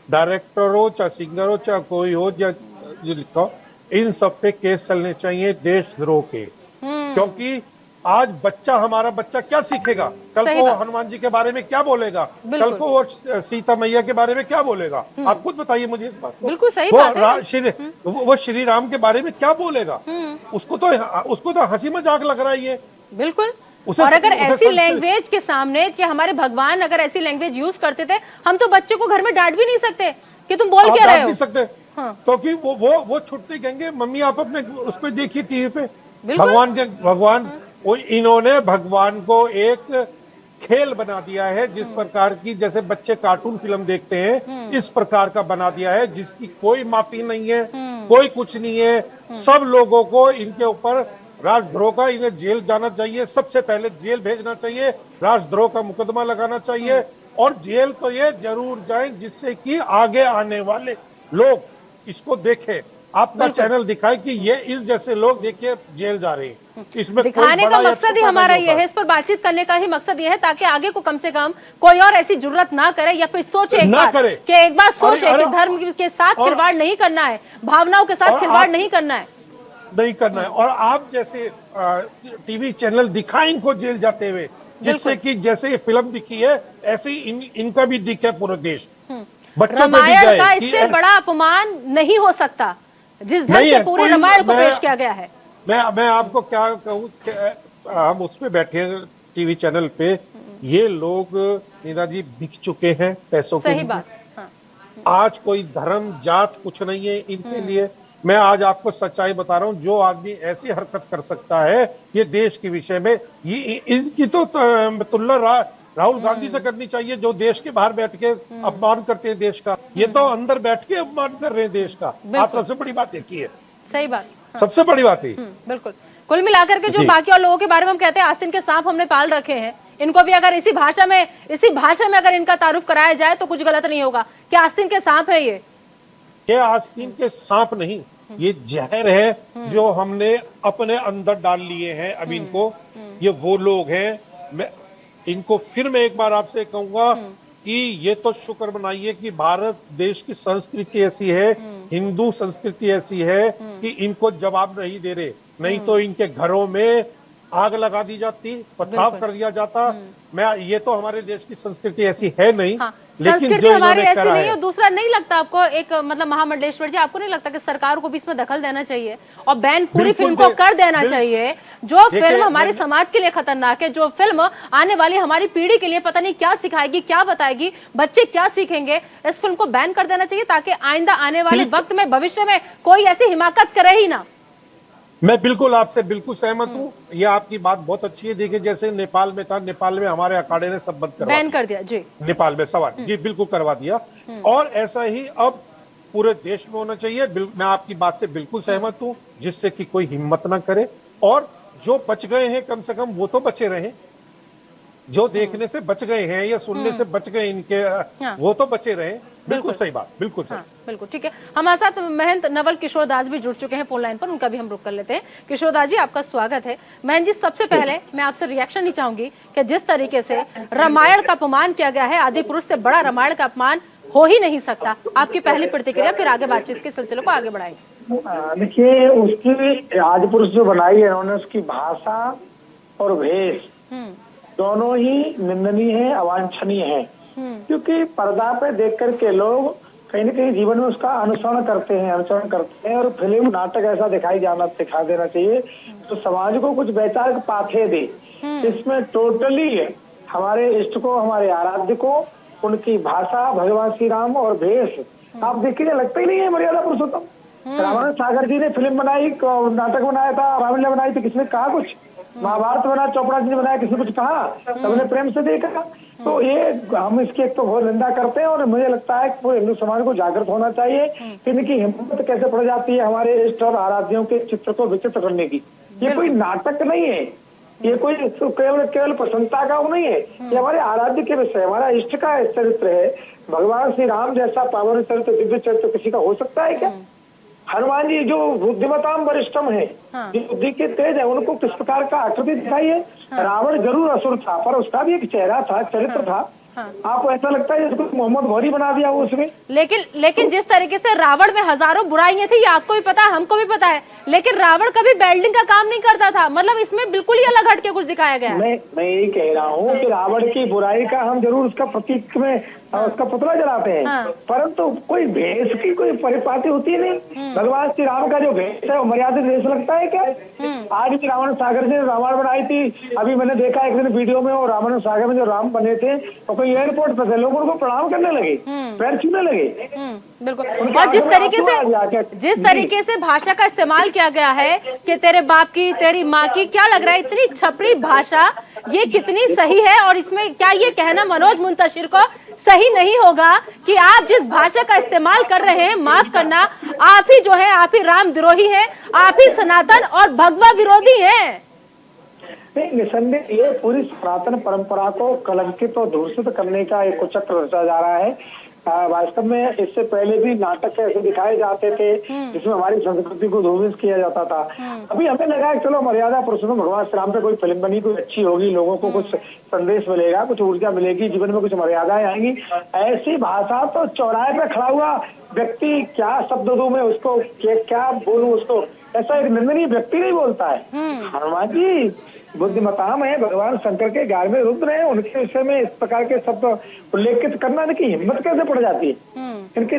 डायरेक्टर हो, चाहे सिंगर हो, चाहे कोई हो, या जो लिखा हो, इन सब पे केस चलने चाहिए देशद्रोह के। क्योंकि आज हमारा बच्चा क्या सीखेगा? कल को हनुमान जी के बारे में क्या बोलेगा? कल को वो सीता मैया के बारे में क्या बोलेगा? आप खुद बताइए मुझे इस बात को। बिल्कुल सही बात है। वो श्री राम के बारे में क्या बोलेगा? उसको तो हंसी मजाक लग रहा है ये। बिल्कुल। और अगर ऐसी लैंग्वेज के सामने कि हमारे भगवान अगर ऐसी लैंग्वेज यूज करते थे, हम तो बच्चे को घर में डांट भी नहीं सकते कि तुम बोल क्या रहे हो। सकते क्योंकि वो छुट्टी कहेंगे मम्मी आप अपने उस पर देखिए टीवी पे भगवान इन्होंने भगवान को एक खेल बना दिया है, जिस प्रकार की जैसे बच्चे कार्टून फिल्म देखते हैं इस प्रकार का बना दिया है, जिसकी कोई माफी नहीं है, कोई कुछ नहीं है। सब लोगों को इनके ऊपर राजद्रोह का, इन्हें जेल जाना चाहिए, सबसे पहले जेल भेजना चाहिए, राजद्रोह का मुकदमा लगाना चाहिए, और जेल तो ये जरूर जाए जिससे कि आगे आने वाले लोग इसको देखें। आपका चैनल दिखाए कि ये इस जैसे लोग देखिए जेल जा रहे हैं। इसमें दिखाने का मकसद ही हमारा ये है, इस पर बातचीत करने का ही मकसद ये है ताकि आगे को कम से कम कोई और ऐसी जरूरत ना करे, या फिर सोचे एक बार सोचे कि धर्म के साथ खिलवाड़ नहीं करना है, भावनाओं के साथ खिलवाड़ नहीं करना है। और आप जैसे टीवी चैनल दिखाएं इनको जेल जाते हुए, जिससे कि जैसे ये फिल्म दिखी है ऐसे ही इनका भी दिखे पूरा देश। रामायण का इससे बड़ा अपमान नहीं हो सकता जिस ढंग से पूरे रामायण को पेश किया गया है। मैं आपको क्या कहूँ, हम उस पे बैठे हैं टीवी चैनल पे, ये लोग नीता जी बिक चुके हैं पैसों के लिए। हाँ। आज कोई धर्म जात कुछ नहीं है इनके लिए। मैं आज आपको सच्चाई बता रहा हूं, जो आदमी ऐसी हरकत कर सकता है ये देश के विषय में, ये इनकी तो तुलना राहुल गांधी से करनी चाहिए, जो देश के बाहर बैठ के अपमान करते हैं देश का। ये तो अंदर बैठ के अपमान कर रहे हैं देश का। आप सबसे बड़ी बात देखिए। सही बात। हाँ। सबसे बड़ी बात है। बिल्कुल। कुल मिलाकर के जो बाकी और लोगों के बारे में हम कहते हैं आस्तीन के सांप हमने पाल रखे हैं, इनको भी अगर इसी भाषा में अगर इनका तारुफ कराया जाए तो कुछ गलत नहीं होगा। क्या आस्तीन के सांप है ये आस्तीन के सांप नहीं, ये जहर है जो हमने अपने अंदर डाल लिए हैं। अब इनको ये वो लोग हैं। इनको फिर मैं एक बार आपसे कहूंगा कि ये तो शुक्र मनाइए कि भारत देश की संस्कृति ऐसी है, हिंदू संस्कृति ऐसी है कि इनको जवाब नहीं दे रहे, नहीं तो इनके घरों में आग लगा दी जाती, पथराव कर दिया जाता। ये तो हमारे देश की संस्कृति ऐसी है नहीं। हाँ, लेकिन जो हमारी ऐसी नहीं है। दूसरा, नहीं लगता आपको एक मतलब महामंडलेश्वर जी, आपको नहीं लगता कि सरकार को भी इसमें दखल देना चाहिए और बैन पूरी फिल्म को कर देना चाहिए? जो फिल्म हमारे समाज के लिए खतरनाक है, जो फिल्म आने वाली हमारी पीढ़ी के लिए पता नहीं क्या सिखाएगी, क्या बताएगी, बच्चे क्या सीखेंगे, इस फिल्म को बैन कर देना चाहिए ताकि आइंदा आने वाले वक्त में, भविष्य में कोई ऐसी हिमाकत करे ही ना। मैं बिल्कुल आपसे बिल्कुल सहमत हूँ। यह आपकी बात बहुत अच्छी है। देखिए जैसे नेपाल में था, नेपाल में हमारे अखाड़े ने सब बंद करवा बैन कर दिया जी, नेपाल में सवाल जी बिल्कुल करवा दिया। और ऐसा ही अब पूरे देश में होना चाहिए। मैं आपकी बात से बिल्कुल सहमत हूँ, जिससे कि कोई हिम्मत ना करे, और जो बच गए हैं कम से कम वो तो बचे रहे, जो देखने से बच गए हैं या सुनने से बच गए इनके, वो तो बचे रहे। बिल्कुल सही बात, बिल्कुल सही। बिल्कुल ठीक है। हमारे साथ महंत नवल किशोर दास भी जुड़ चुके हैं फोन लाइन पर, उनका भी हम रुक कर लेते हैं। किशोर दास जी, आपका स्वागत है। महंत जी, सबसे पहले मैं आपसे रिएक्शन ही चाहूंगी कि जिस तरीके से रामायण का अपमान किया गया है, आदि पुरुष से बड़ा रामायण का अपमान हो ही नहीं सकता। आपकी पहली प्रतिक्रिया, फिर आगे बातचीत के सिलसिले को आगे बढ़ाएंगे। देखिए, उसकी आदि पुरुष जो बनाई है उन्होंने, उसकी भाषा और भेष दोनों ही निंदनीय है, अवांछनीय है। क्योंकि पर्दा पे देख करके लोग कहीं न कहीं जीवन में उसका अनुसरण करते हैं और फिल्म नाटक ऐसा दिखा देना चाहिए तो समाज को कुछ वैचारिक पाथे दे। इसमें टोटली हमारे इष्ट को, हमारे आराध्य को, उनकी भाषा, भगवान श्री राम और भेष आप देखिए लगता ही नहीं है मर्यादा पुरुषोत्तम। रामानंद सागर जी ने फिल्म बनाई, नाटक बनाया था, रामलीला बनाई थी, किसने कहा कुछ? महाभारत बना, चोपड़ा जी ने बनाया, किसने कुछ कहा? सबने प्रेम से देखा। तो ये हम इसकी एक तो बहुत निंदा करते हैं और मुझे लगता है कि पूरे हिंदू समाज को जागृत होना चाहिए कि इनकी हिम्मत कैसे पड़ जाती है हमारे इष्ट और आराध्यों के चित्र को विचित्र करने की। ये कोई नाटक नहीं है, ये कोई केवल प्रसन्नता का वो नहीं है, ये हमारे आराध्य के विषय, हमारा इष्ट का चरित्र है। भगवान श्री राम जैसा पावन चरित्र, दिव्य चरित्र किसी का हो सकता है क्या? हनुमान जी जो बुद्धिमताम वरिष्ठम है, जो बुद्धि के तेज है, उनको किस प्रकार का आकृति दिखाई है। रावण जरूर असुर था पर उसका भी एक चेहरा था, चरित्र था। आपको ऐसा लगता है इसको मोहम्मद घौरी बना दिया वो उसमें? लेकिन जिस तरीके से रावण में हजारों बुराइयां थी, ये आपको भी पता है, हमको भी पता है, लेकिन रावण कभी बेल्डिंग का काम नहीं करता था। मतलब इसमें बिल्कुल ही अलग हटके कुछ दिखाया गया है। मैं यही कह रहा हूँ कि रावण की बुराई का हम जरूर उसका प्रतीक में उसका पुतला जलाते हैं, परंतु कोई भेष की कोई परिपाटी होती नहीं। भगवान श्री राम का जो भेष है वो मर्यादित भेष लगता है क्या? आज भी रावण सागर से रावण बनाई थी, अभी मैंने देखा एक दिन वीडियो में, वो रावण सागर में जो राम बने थे तो कोई एयरपोर्ट पर थे, लोग उनको प्रणाम करने लगे, पैर छूने लगे। बिल्कुल। और जिस तरीके से भाषा का इस्तेमाल किया गया है कि तेरे बाप की, तेरी माँ की, क्या लग रहा है इतनी छपरी भाषा ये कितनी सही है? और इसमें क्या ये कहना मनोज मुंतशिर को सही नहीं होगा कि आप जिस भाषा का इस्तेमाल कर रहे हैं, माफ करना, आप ही जो है, आप ही राम द्रोही हैं, आप ही सनातन और भगवा विरोधी हैं। नहीं, निसंदेह ये पूरी सनातन परंपरा को कलंकित और दूषित करने का एक कुचक्र रचा जा रहा है। वास्तव में इससे पहले भी नाटक ऐसे दिखाए जाते थे जिसमें हमारी संस्कृति को ध्वस्त किया जाता था। अभी हमें लगा कि चलो मर्यादा पुरुषोत्तम भगवान श्री राम पे कोई फिल्म बनी, कोई अच्छी होगी, लोगों को कुछ संदेश मिलेगा, कुछ ऊर्जा मिलेगी, जीवन में कुछ मर्यादाएं आएंगी। ऐसी भाषा तो चौराहे पे खड़ा हुआ व्यक्ति क्या शब्द दूं मैं उसको, क्या बोलूं उसको, ऐसा एक निंदनीय व्यक्ति नहीं बोलता है। हनुमान जी बुद्धिमताम है, भगवान शंकर के गाय में रुद्र है, उनके विषय में इस प्रकार के शब्द उल्लेखित करना इनकी हिम्मत कैसे पड़ जाती है? इनके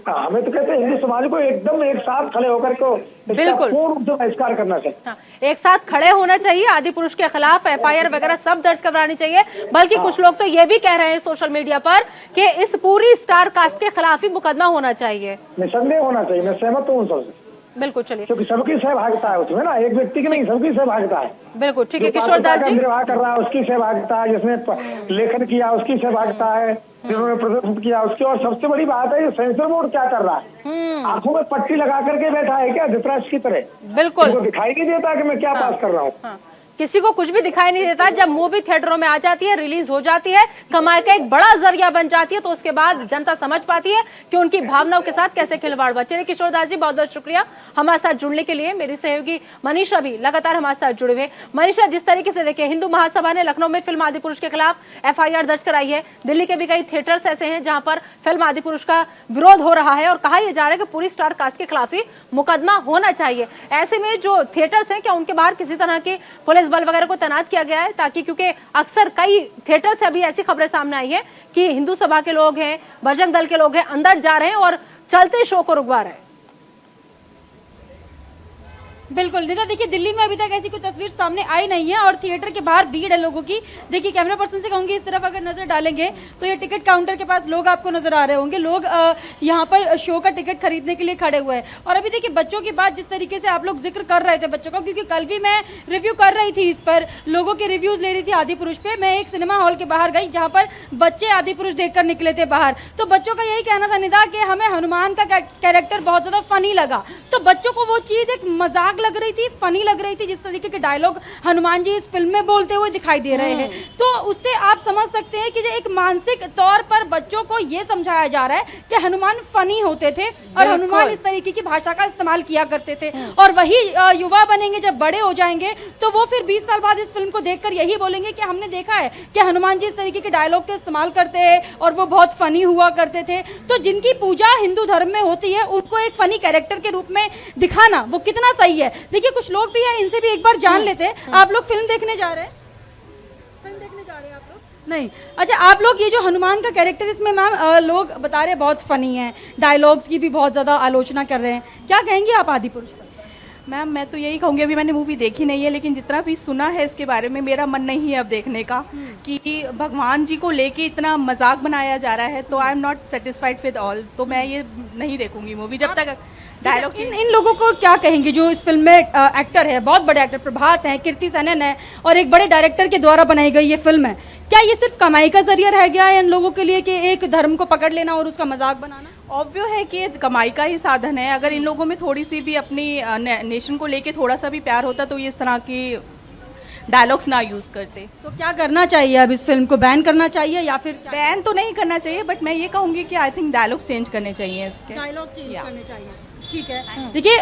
हमें तो कहते हैं हिंदू समाज को एकदम एक साथ खड़े होकर को बिल्कुल पूर्ण रूप से बहिष्कार करना चाहिए। एक साथ खड़े होना चाहिए, आदि पुरुष के खिलाफ FIR वगैरह सब दर्ज करवानी चाहिए। बल्कि कुछ लोग तो ये भी कह रहे हैं सोशल मीडिया पर कि इस पूरी स्टार कास्ट के खिलाफ ही मुकदमा होना चाहिए। निसंदेह होना चाहिए, मैं सहमत हूँ सबसे। बिल्कुल, चलिए, क्योंकि सबकी सहभागिता है उसमें ना, एक व्यक्ति की नहीं, सबकी सहभागिता है। बिल्कुल ठीक है। किशोर दास जी निर्वाह कर रहा है उसकी सहभागिता है, जिसने लेखन किया उसकी सहभागिता है, जिन्होंने प्रदर्शित किया उसकी। और सबसे बड़ी बात है सेंसर बोर्ड क्या कर रहा है, आंखों में पट्टी लगा करके बैठा है क्या धृतराष्ट्र की तरह? बिल्कुल दिखाई नहीं देता कि मैं क्या पास कर रहा हूँ। किसी को कुछ भी दिखाई नहीं देता। जब मूवी थिएटरों में आ जाती है, रिलीज हो जाती है, कमाई का एक बड़ा जरिया बन जाती है, तो उसके बाद जनता समझ पाती है कि उनकी भावनाओं के साथ कैसे खिलवाड़ हुआ। चलिए किशोर दास जी, बहुत बहुत शुक्रिया हमारे साथ जुड़ने के लिए। मेरी सहयोगी मनीषा भी लगातार हमारे साथ जुड़े हुए। मनीषा, जिस तरीके से देखिए, हिंदू महासभा ने लखनऊ में फिल्म आदि पुरुष के खिलाफ FIR दर्ज कराई है। दिल्ली के भी कई थिएटर्स ऐसे हैं जहां पर फिल्म आदि पुरुष का विरोध हो रहा है और कहा यह जा रहा है कि पूरी स्टार कास्ट के खिलाफ ही मुकदमा होना चाहिए। ऐसे में जो थिएटर्स हैं, क्या उनके बाहर किसी तरह के पुलिस बल वगैरह को तैनात किया गया है? ताकि, क्योंकि अक्सर कई थिएटर से अभी ऐसी खबरें सामने आई है कि हिंदू सभा के लोग हैं, बजरंग दल के लोग हैं, अंदर जा रहे हैं और चलते शो को रुकवा रहे हैं। बिल्कुल निदा, देखिए दिल्ली में अभी तक ऐसी कोई तस्वीर सामने आई नहीं है और थिएटर के बाहर भीड़ है लोगों की। देखिए कैमरा पर्सन से कहूंगी इस तरफ अगर नजर डालेंगे तो ये टिकट काउंटर के पास लोग आपको नजर आ रहे होंगे। लोग यहाँ पर शो का टिकट खरीदने के लिए खड़े हुए हैं। और अभी देखिए बच्चों की बात जिस तरीके से आप लोग जिक्र कर रहे थे बच्चों का, क्योंकि कल भी मैं रिव्यू कर रही थी इस पर, लोगों के रिव्यूज ले रही थी आदि पुरुष पे। मैं एक सिनेमा हॉल के बाहर गई जहाँ पर बच्चे आदि पुरुष देखकर निकले थे बाहर, तो बच्चों का यही कहना था निदा कि हमें हनुमान का कैरेक्टर बहुत ज्यादा फनी लगा। तो बच्चों को वो चीज एक मजाक लग रही थी, फनी लग रही थी, जिस तरीके के डायलॉग हनुमान जी इस फिल्म में बोलते हुए दिखाई दे रहे हैं। तो उससे आप समझ सकते हैं कि जो एक मानसिक तौर पर बच्चों को ये समझाया जा रहा है कि हनुमान फनी होते थे और हनुमान इस तरीके की भाषा का इस्तेमाल किया करते थे। और वही युवा बनेंगे, जब बड़े हो जाएंगे तो वो फिर 20 साल बाद इस फिल्म को देखकर यही बोलेंगे कि हमने देखा है कि हनुमान जी इस तरीके के डायलॉग का इस्तेमाल करते हैं और वो बहुत फनी हुआ करते थे। तो जिनकी पूजा हिंदू धर्म में होती है उनको एक फनी कैरेक्टर के रूप में दिखाना वो कितना सही है। देखिए कुछ लोग भी है, इनसे भी एक बार जान लेते हैं। आप लोग फिल्म देखने जा रहे हैं, फिल्म देखने जा रहे हैं आप लोग? नहीं। अच्छा, आप लोग ये जो हनुमान का कैरेक्टर इसमें मैम लोग बता रहे बहुत फनी है, डायलॉग्स की भी बहुत ज़्यादा आलोचना कर रहे हैं, क्या कहेंगे आप आदिपुरुष पर? मैम मैं तो यही कहूँगी, अभी मैंने मूवी देखी नहीं है लेकिन जितना भी सुना है इसके बारे में मेरा मन नहीं है अब देखने का कि भगवान जी को लेके इतना मजाक बनाया जा रहा है, तो I am not satisfied with all, तो मैं ये नहीं देखूंगी मूवी जब तक डायलॉग। इन लोगों को क्या कहेंगे जो इस फिल्म में एक्टर है, बहुत बड़े एक्टर प्रभास हैं, कीर्ति सेनन है और एक बड़े डायरेक्टर के द्वारा बनाई गई ये फिल्म है, क्या ये सिर्फ कमाई का जरिया रह गया है इन लोगों के लिए कि एक धर्म को पकड़ लेना और उसका मजाक बनाना? ऑब्वियस है कि ये कमाई का ही साधन है, अगर इन लोगों में थोड़ी सी भी अपनी नेशन को लेके थोड़ा सा भी प्यार होता तो ये इस तरह की डायलॉग्स ना यूज करते। तो क्या करना चाहिए, अब इस फिल्म को बैन करना चाहिए या फिर? बैन तो नहीं करना चाहिए, बट मैं ये कहूंगी कि आई थिंक डायलॉग्स चेंज करने चाहिए, इसके डायलॉग चेंज करने चाहिए। ठीक है, देखिए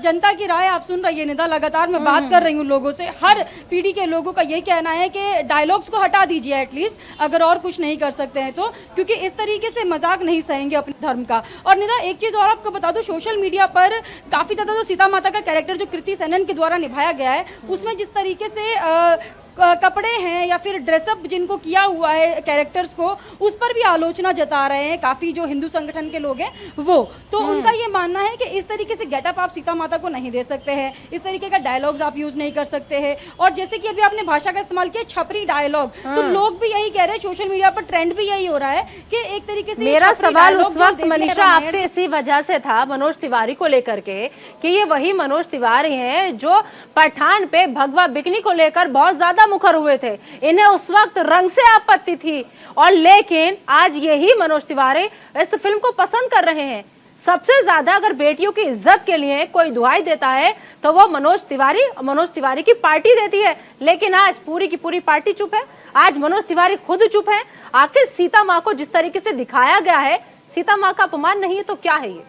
जनता की राय आप सुन रही है निदा, लगातार मैं बात कर रही हूँ लोगों से, हर पीढ़ी के लोगों का यही कहना है कि डायलॉग्स को हटा दीजिए एटलीस्ट, अगर और कुछ नहीं कर सकते हैं तो, क्योंकि इस तरीके से मजाक नहीं सहेंगे अपने धर्म का। और निदा एक चीज और आपको बता दूं, सोशल मीडिया पर काफी ज्यादा जो सीता माता का कैरेक्टर जो कीर्ति सेनन के द्वारा निभाया गया है, उसमें जिस तरीके से कपड़े हैं या फिर ड्रेसअप जिनको किया हुआ है कैरेक्टर्स को, उस पर भी आलोचना जता रहे हैं काफी जो हिंदू संगठन के लोग हैं वो, तो उनका ये मानना है कि इस तरीके से गेटअप आप सीता माता को नहीं दे सकते हैं, इस तरीके का डायलॉग्स आप यूज नहीं कर सकते हैं। और जैसे कि अभी आपने भाषा का इस्तेमाल किया छपरी डायलॉग, तो लोग भी यही कह रहे हैं, सोशल मीडिया पर ट्रेंड भी यही हो रहा है कि एक तरीके से मेरा सवाल उस वक्त मनीषा आपसे इसी वजह से था मनोज तिवारी को लेकर के कि ये वही मनोज तिवारी हैं जो पठान पे भगवा बिकनी को लेकर बहुत ज्यादा मुखर हुए थे, इन्हें उस वक्त रंग से आपत्ति थी, और लेकिन आज यही मनोज तिवारी इस फिल्म को पसंद कर रहे हैं। सबसे ज्यादा अगर बेटियों की इज्जत के लिए कोई दुहाई देता है तो वो मनोज तिवारी की पार्टी देती है, लेकिन आज पूरी की पूरी पार्टी चुप है, आज मनोज तिवारी खुद चुप है। आखिर सीता माँ को जिस तरीके से दिखाया गया है, सीता माँ का अपमान नहीं है तो क्या है ये?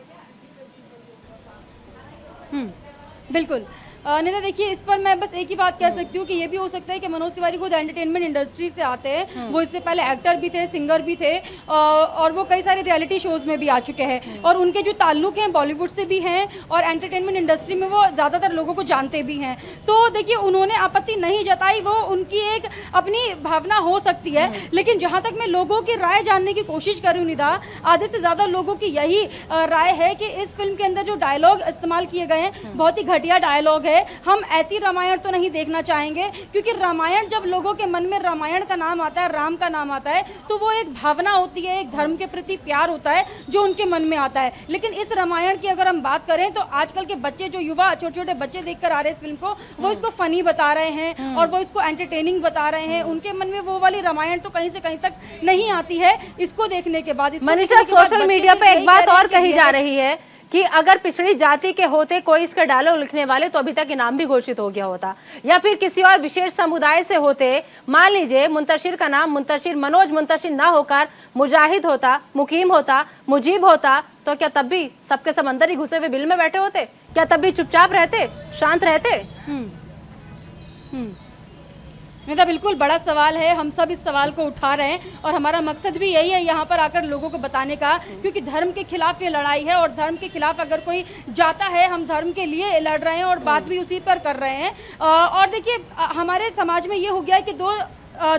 बिल्कुल निदा, देखिए इस पर मैं बस एक ही बात कह सकती हूँ कि ये भी हो सकता है कि मनोज तिवारी खुद एंटरटेनमेंट इंडस्ट्री से आते हैं, वो इससे पहले एक्टर भी थे, सिंगर भी थे, और वो कई सारे रियलिटी शोज में भी आ चुके हैं, और उनके जो ताल्लुक हैं बॉलीवुड से भी हैं और एंटरटेनमेंट इंडस्ट्री में वो ज़्यादातर लोगों को जानते भी हैं। तो देखिए उन्होंने आपत्ति नहीं जताई, वो उनकी एक अपनी भावना हो सकती है, लेकिन जहाँ तक मैं लोगों की राय जानने की कोशिश कर रही हूँ निदा, आधे से ज़्यादा लोगों की यही राय है कि इस फिल्म के अंदर जो डायलॉग इस्तेमाल किए गए हैं बहुत ही घटिया डायलॉग है। हम ऐसी रामायण तो नहीं देखना चाहेंगे, क्योंकि रामायण जब लोगों के मन में रामायण का नाम आता है, राम का नाम आता है, तो वो एक भावना होती है, एक धर्म के प्रति प्यार होता है जो उनके मन में आता है। लेकिन इस रामायण की अगर हम बात करें तो आजकल के बच्चे, जो युवा छोटे छोटे बच्चे देखकर आ रहे हैं इस फिल्म को, वो इसको फनी बता रहे हैं और वो इसको एंटरटेनिंग बता रहे हैं, उनके मन में वो वाली रामायण तो कहीं से कहीं तक नहीं आती है। इसको देखने के बाद मनीषा, सोशल मीडिया पे एक बात और कही जा रही है कि अगर पिछड़ी जाति के होते कोई इसका डायलॉग लिखने वाले तो अभी तक इनाम भी घोषित हो गया होता, या फिर किसी और विशेष समुदाय से होते, मान लीजिए मुंतशिर का नाम मनोज मुंतशिर ना होकर मुजाहिद होता, मुकीम होता, मुजीब होता, तो क्या तब भी सबके सब अंदर ही घुसे हुए बिल में बैठे होते? क्या तब भी चुपचाप रहते, शांत रहते? मेरा बिल्कुल बड़ा सवाल है, हम सब इस सवाल को उठा रहे हैं और हमारा मकसद भी यही है यहाँ पर आकर लोगों को बताने का, क्योंकि धर्म के खिलाफ ये लड़ाई है और धर्म के खिलाफ अगर कोई जाता है, हम धर्म के लिए लड़ रहे हैं और बात भी उसी पर कर रहे हैं। और देखिए हमारे समाज में ये हो गया है कि दो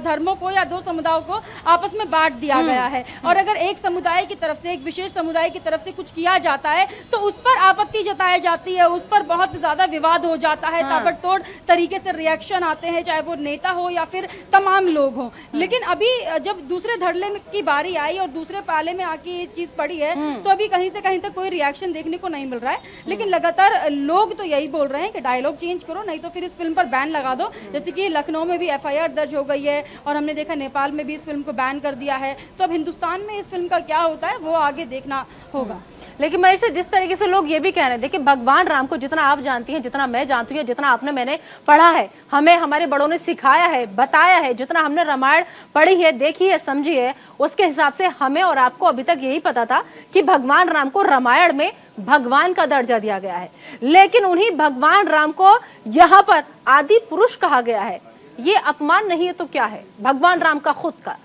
धर्मों को या दो समुदायों को आपस में बांट दिया गया है, और अगर एक समुदाय की तरफ से, एक विशेष समुदाय की तरफ से कुछ किया जाता है तो उस पर आपत्ति जताई जाती है, उस पर बहुत ज्यादा विवाद हो जाता है, ताबड़तोड़ तरीके से रिएक्शन आते हैं, चाहे वो नेता हो या फिर तमाम लोग हों। लेकिन अभी जब दूसरे धड़ल्ले की बारी आई और दूसरे पाले में आके ये चीज पड़ी है, तो अभी कहीं से कहीं तक कोई रिएक्शन देखने को नहीं मिल रहा है। लेकिन लगातार लोग तो यही बोल रहे हैं कि डायलॉग चेंज करो, नहीं तो फिर इस फिल्म पर बैन लगा दो। जैसे कि लखनऊ में भी FIR दर्ज हो गई है और हमने देखा नेपाल में भी इस फिल्म को बैन कर दिया है, तो अब हिंदुस्तान में इस फिल्म का क्या होता है वो आगे देखना होगा। लेकिन मनीषा, जिस तरीके से लोग ये भी कह रहे हैं, देखिए भगवान राम को जितना आप जानती हैं, जितना मैं जानती हूँ, जितना आपने मैंने पढ़ा है, हमें हमारे बड़ों ने सिखाया है, बताया है, जितना हमने रामायण पढ़ी है, देखी है, समझी है, उसके हिसाब से हमें और आपको अभी तक यही पता था कि भगवान राम को रामायण में भगवान का दर्जा दिया गया है, लेकिन उन्हीं भगवान राम को यहाँ पर आदि पुरुष कहा गया है। ये अपमान नहीं है तो क्या है भगवान राम का खुद का?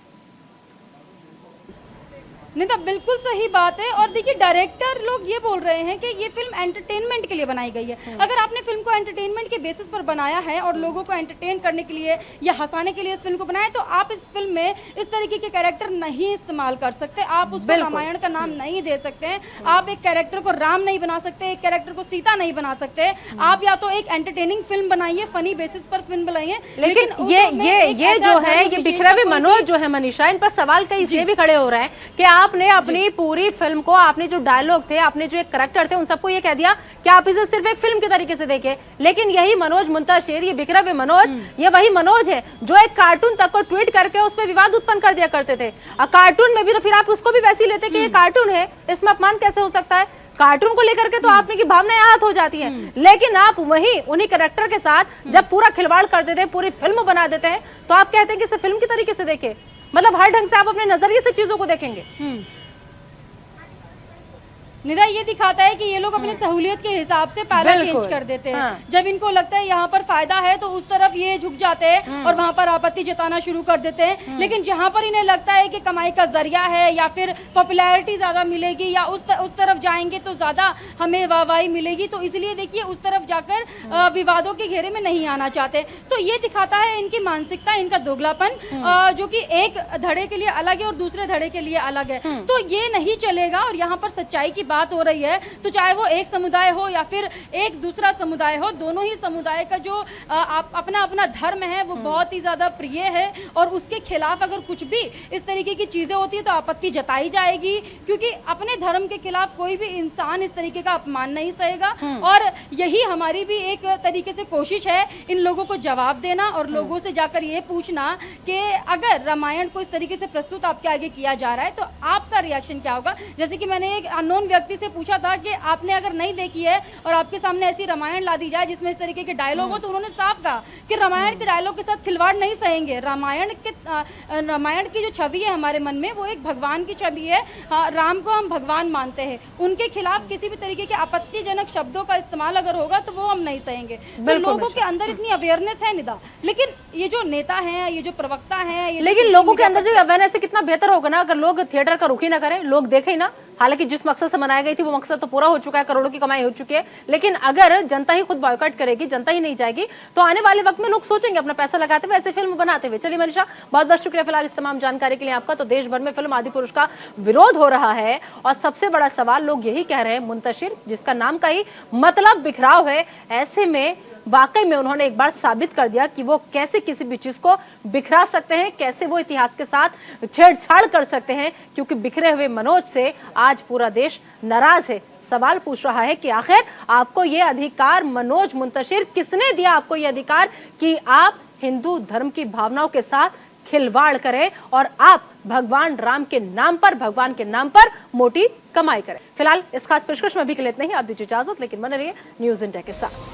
निदा बिल्कुल सही बात है। और देखिए डायरेक्टर लोग ये बोल रहे हैं कि ये फिल्म एंटरटेनमेंट के लिए बनाई गई है। अगर आपने फिल्म को एंटरटेनमेंट के बेसिस पर बनाया है और लोगों को एंटरटेन करने के लिए या हंसाने के लिए इस फिल्म को बनाया, तो आप इस फिल्म में इस तरीके के कैरेक्टर नहीं इस्तेमाल कर सकते। आप उसको रामायण का नाम नहीं दे सकते हैं। आप एक कैरेक्टर को राम नहीं बना सकते, एक कैरेक्टर को सीता नहीं बना सकते। आप या तो एक एंटरटेनिंग फिल्म बनाइए, फनी बेसिस पर फिल्म बनाइए। लेकिन ये जो है, ये बिखरा हुए मनोज जो है मनीषा, इन पर सवाल कई ये भी खड़े हो रहे हैं कि आपने अपनी पूरी फिल्म को, आपने जो डायलॉग थे, आपने जो एक करैक्टर थे, उन सबको ये कह दिया कि आप इसे सिर्फ एक फिल्म के तरीके से देखें। लेकिन यही मनोज मुंतशिर, ये बिखरा हुए मनोज, ये वही मनोज है जो एक कार्टून तक को ट्वीट करके उस पर विवाद उत्पन्न कर दिया करते थे। कार्टून में भी तो फिर आप उसको भी वैसे ही लेते कि ये कार्टून है, इसमें अपमान कैसे हो सकता है। कार्टून को लेकर के तो आपने की भावनाएं आहत हो जाती हैं, लेकिन आप वही उन्हीं कैरेक्टर के साथ जब पूरा खिलवाड़ कर देते हैं, पूरी फिल्म बना देते हैं, तो आप कहते हैं कि इसे फिल्म की तरीके से देखें। मतलब हर ढंग से आप अपने नजरिए से चीजों को देखेंगे। निदा ये दिखाता है कि ये लोग अपनी सहूलियत के हिसाब से पहला चेंज कर देते हैं। जब इनको लगता है यहाँ पर फायदा है तो उस तरफ ये झुक जाते हैं और वहां पर आपत्ति जताना शुरू कर देते हैं। लेकिन जहां पर इन्हें लगता है कि कमाई का जरिया है या फिर पॉपुलैरिटी ज्यादा मिलेगी या उस तरफ जाएंगे तो ज्यादा हमें वाहवाही मिलेगी, तो इसलिए देखिए उस तरफ जाकर विवादों के घेरे में नहीं आना चाहते। तो ये दिखाता है इनकी मानसिकता, इनका दोगलापन, जो कि एक धड़े के लिए अलग है और दूसरे धड़े के लिए अलग है। तो ये नहीं चलेगा। और यहाँ पर सच्चाई की बात हो रही है तो चाहे वो एक समुदाय हो या फिर एक दूसरा समुदाय हो, दोनों ही समुदाय का जो अपना अपना धर्म है वो बहुत ही ज्यादा प्रिय है। और उसके खिलाफ अगर कुछ भी इस तरीके की चीजें होती है तो आपत्ति जताई जाएगी, क्योंकि अपने धर्म के खिलाफ कोई भी इंसान इस तरीके का अपमान नहीं सहेगा। और यही हमारी भी एक तरीके से कोशिश है, इन लोगों को जवाब देना और लोगों से जाकर ये पूछना कि अगर रामायण को इस तरीके से प्रस्तुत आपके आगे किया जा रहा है तो आपका रिएक्शन क्या होगा। जैसे कि मैंने एक अननोन व्यक्ति से पूछा था कि आपने अगर नहीं देखी है और आपके सामने ऐसी रामायण ला दी जाए जिसमें इस तरीके के डायलॉग हो, तो उन्होंने साफ कहा कि रामायण के डायलॉग के साथ खिलवाड़ नहीं सहेंगे। रामायण की जो छवि है हमारे मन में वो एक भगवान की छवि है। राम को हम भगवान मानते हैं, उनके खिलाफ किसी भी तरीके के आपत्तिजनक शब्दों का इस्तेमाल अगर होगा तो वो हम नहीं सहेंगे। तो लोगों के अंदर इतनी अवेयरनेस है निदा, लेकिन ये जो नेता है, ये जो प्रवक्ता है, लेकिन लोगों के अंदर जो अवेयरनेस है कितना बेहतर होगा ना अगर लोग थिएटर का रुख ही ना करें, लोग देखें ही ना। हालांकि जिस मकसद से बनाई गई थी वो मकसद तो पूरा हो चुका है, करोड़ों की कमाई हो चुकी है, लेकिन अगर जनता ही खुद बॉयकॉट करेगी, जनता ही नहीं जाएगी, तो आने वाले वक्त में लोग सोचेंगे अपना पैसा लगाते हुए ऐसे फिल्म बनाते हुए। चलिए मनीषा, बहुत बहुत शुक्रिया फिलहाल इस तमाम जानकारी के लिए आपका। तो देश भर में फिल्म आदिपुरुष का विरोध हो रहा है और सबसे बड़ा सवाल लोग यही कह रहे हैं, मुंतशिर जिसका नाम का ही मतलब बिखराव है, ऐसे में वाकई में उन्होंने एक बार साबित कर दिया कि वो कैसे किसी भी चीज को बिखरा सकते हैं, कैसे वो इतिहास के साथ छेड़छाड़ कर सकते हैं, क्योंकि बिखरे हुए मनोज से आज पूरा देश नाराज है। सवाल पूछ रहा है कि आखिर आपको ये अधिकार, मनोज मुंतशिर, किसने दिया आपको ये अधिकार कि आप हिंदू धर्म की भावनाओं के साथ खिलवाड़ करें और आप भगवान राम के नाम पर, भगवान के नाम पर मोटी कमाई करें। फिलहाल इस खास पेशकश में अभी के लिए इतना ही। आप दीजिए इजाजत, लेकिन बने रहिए न्यूज़ इंडिया के साथ।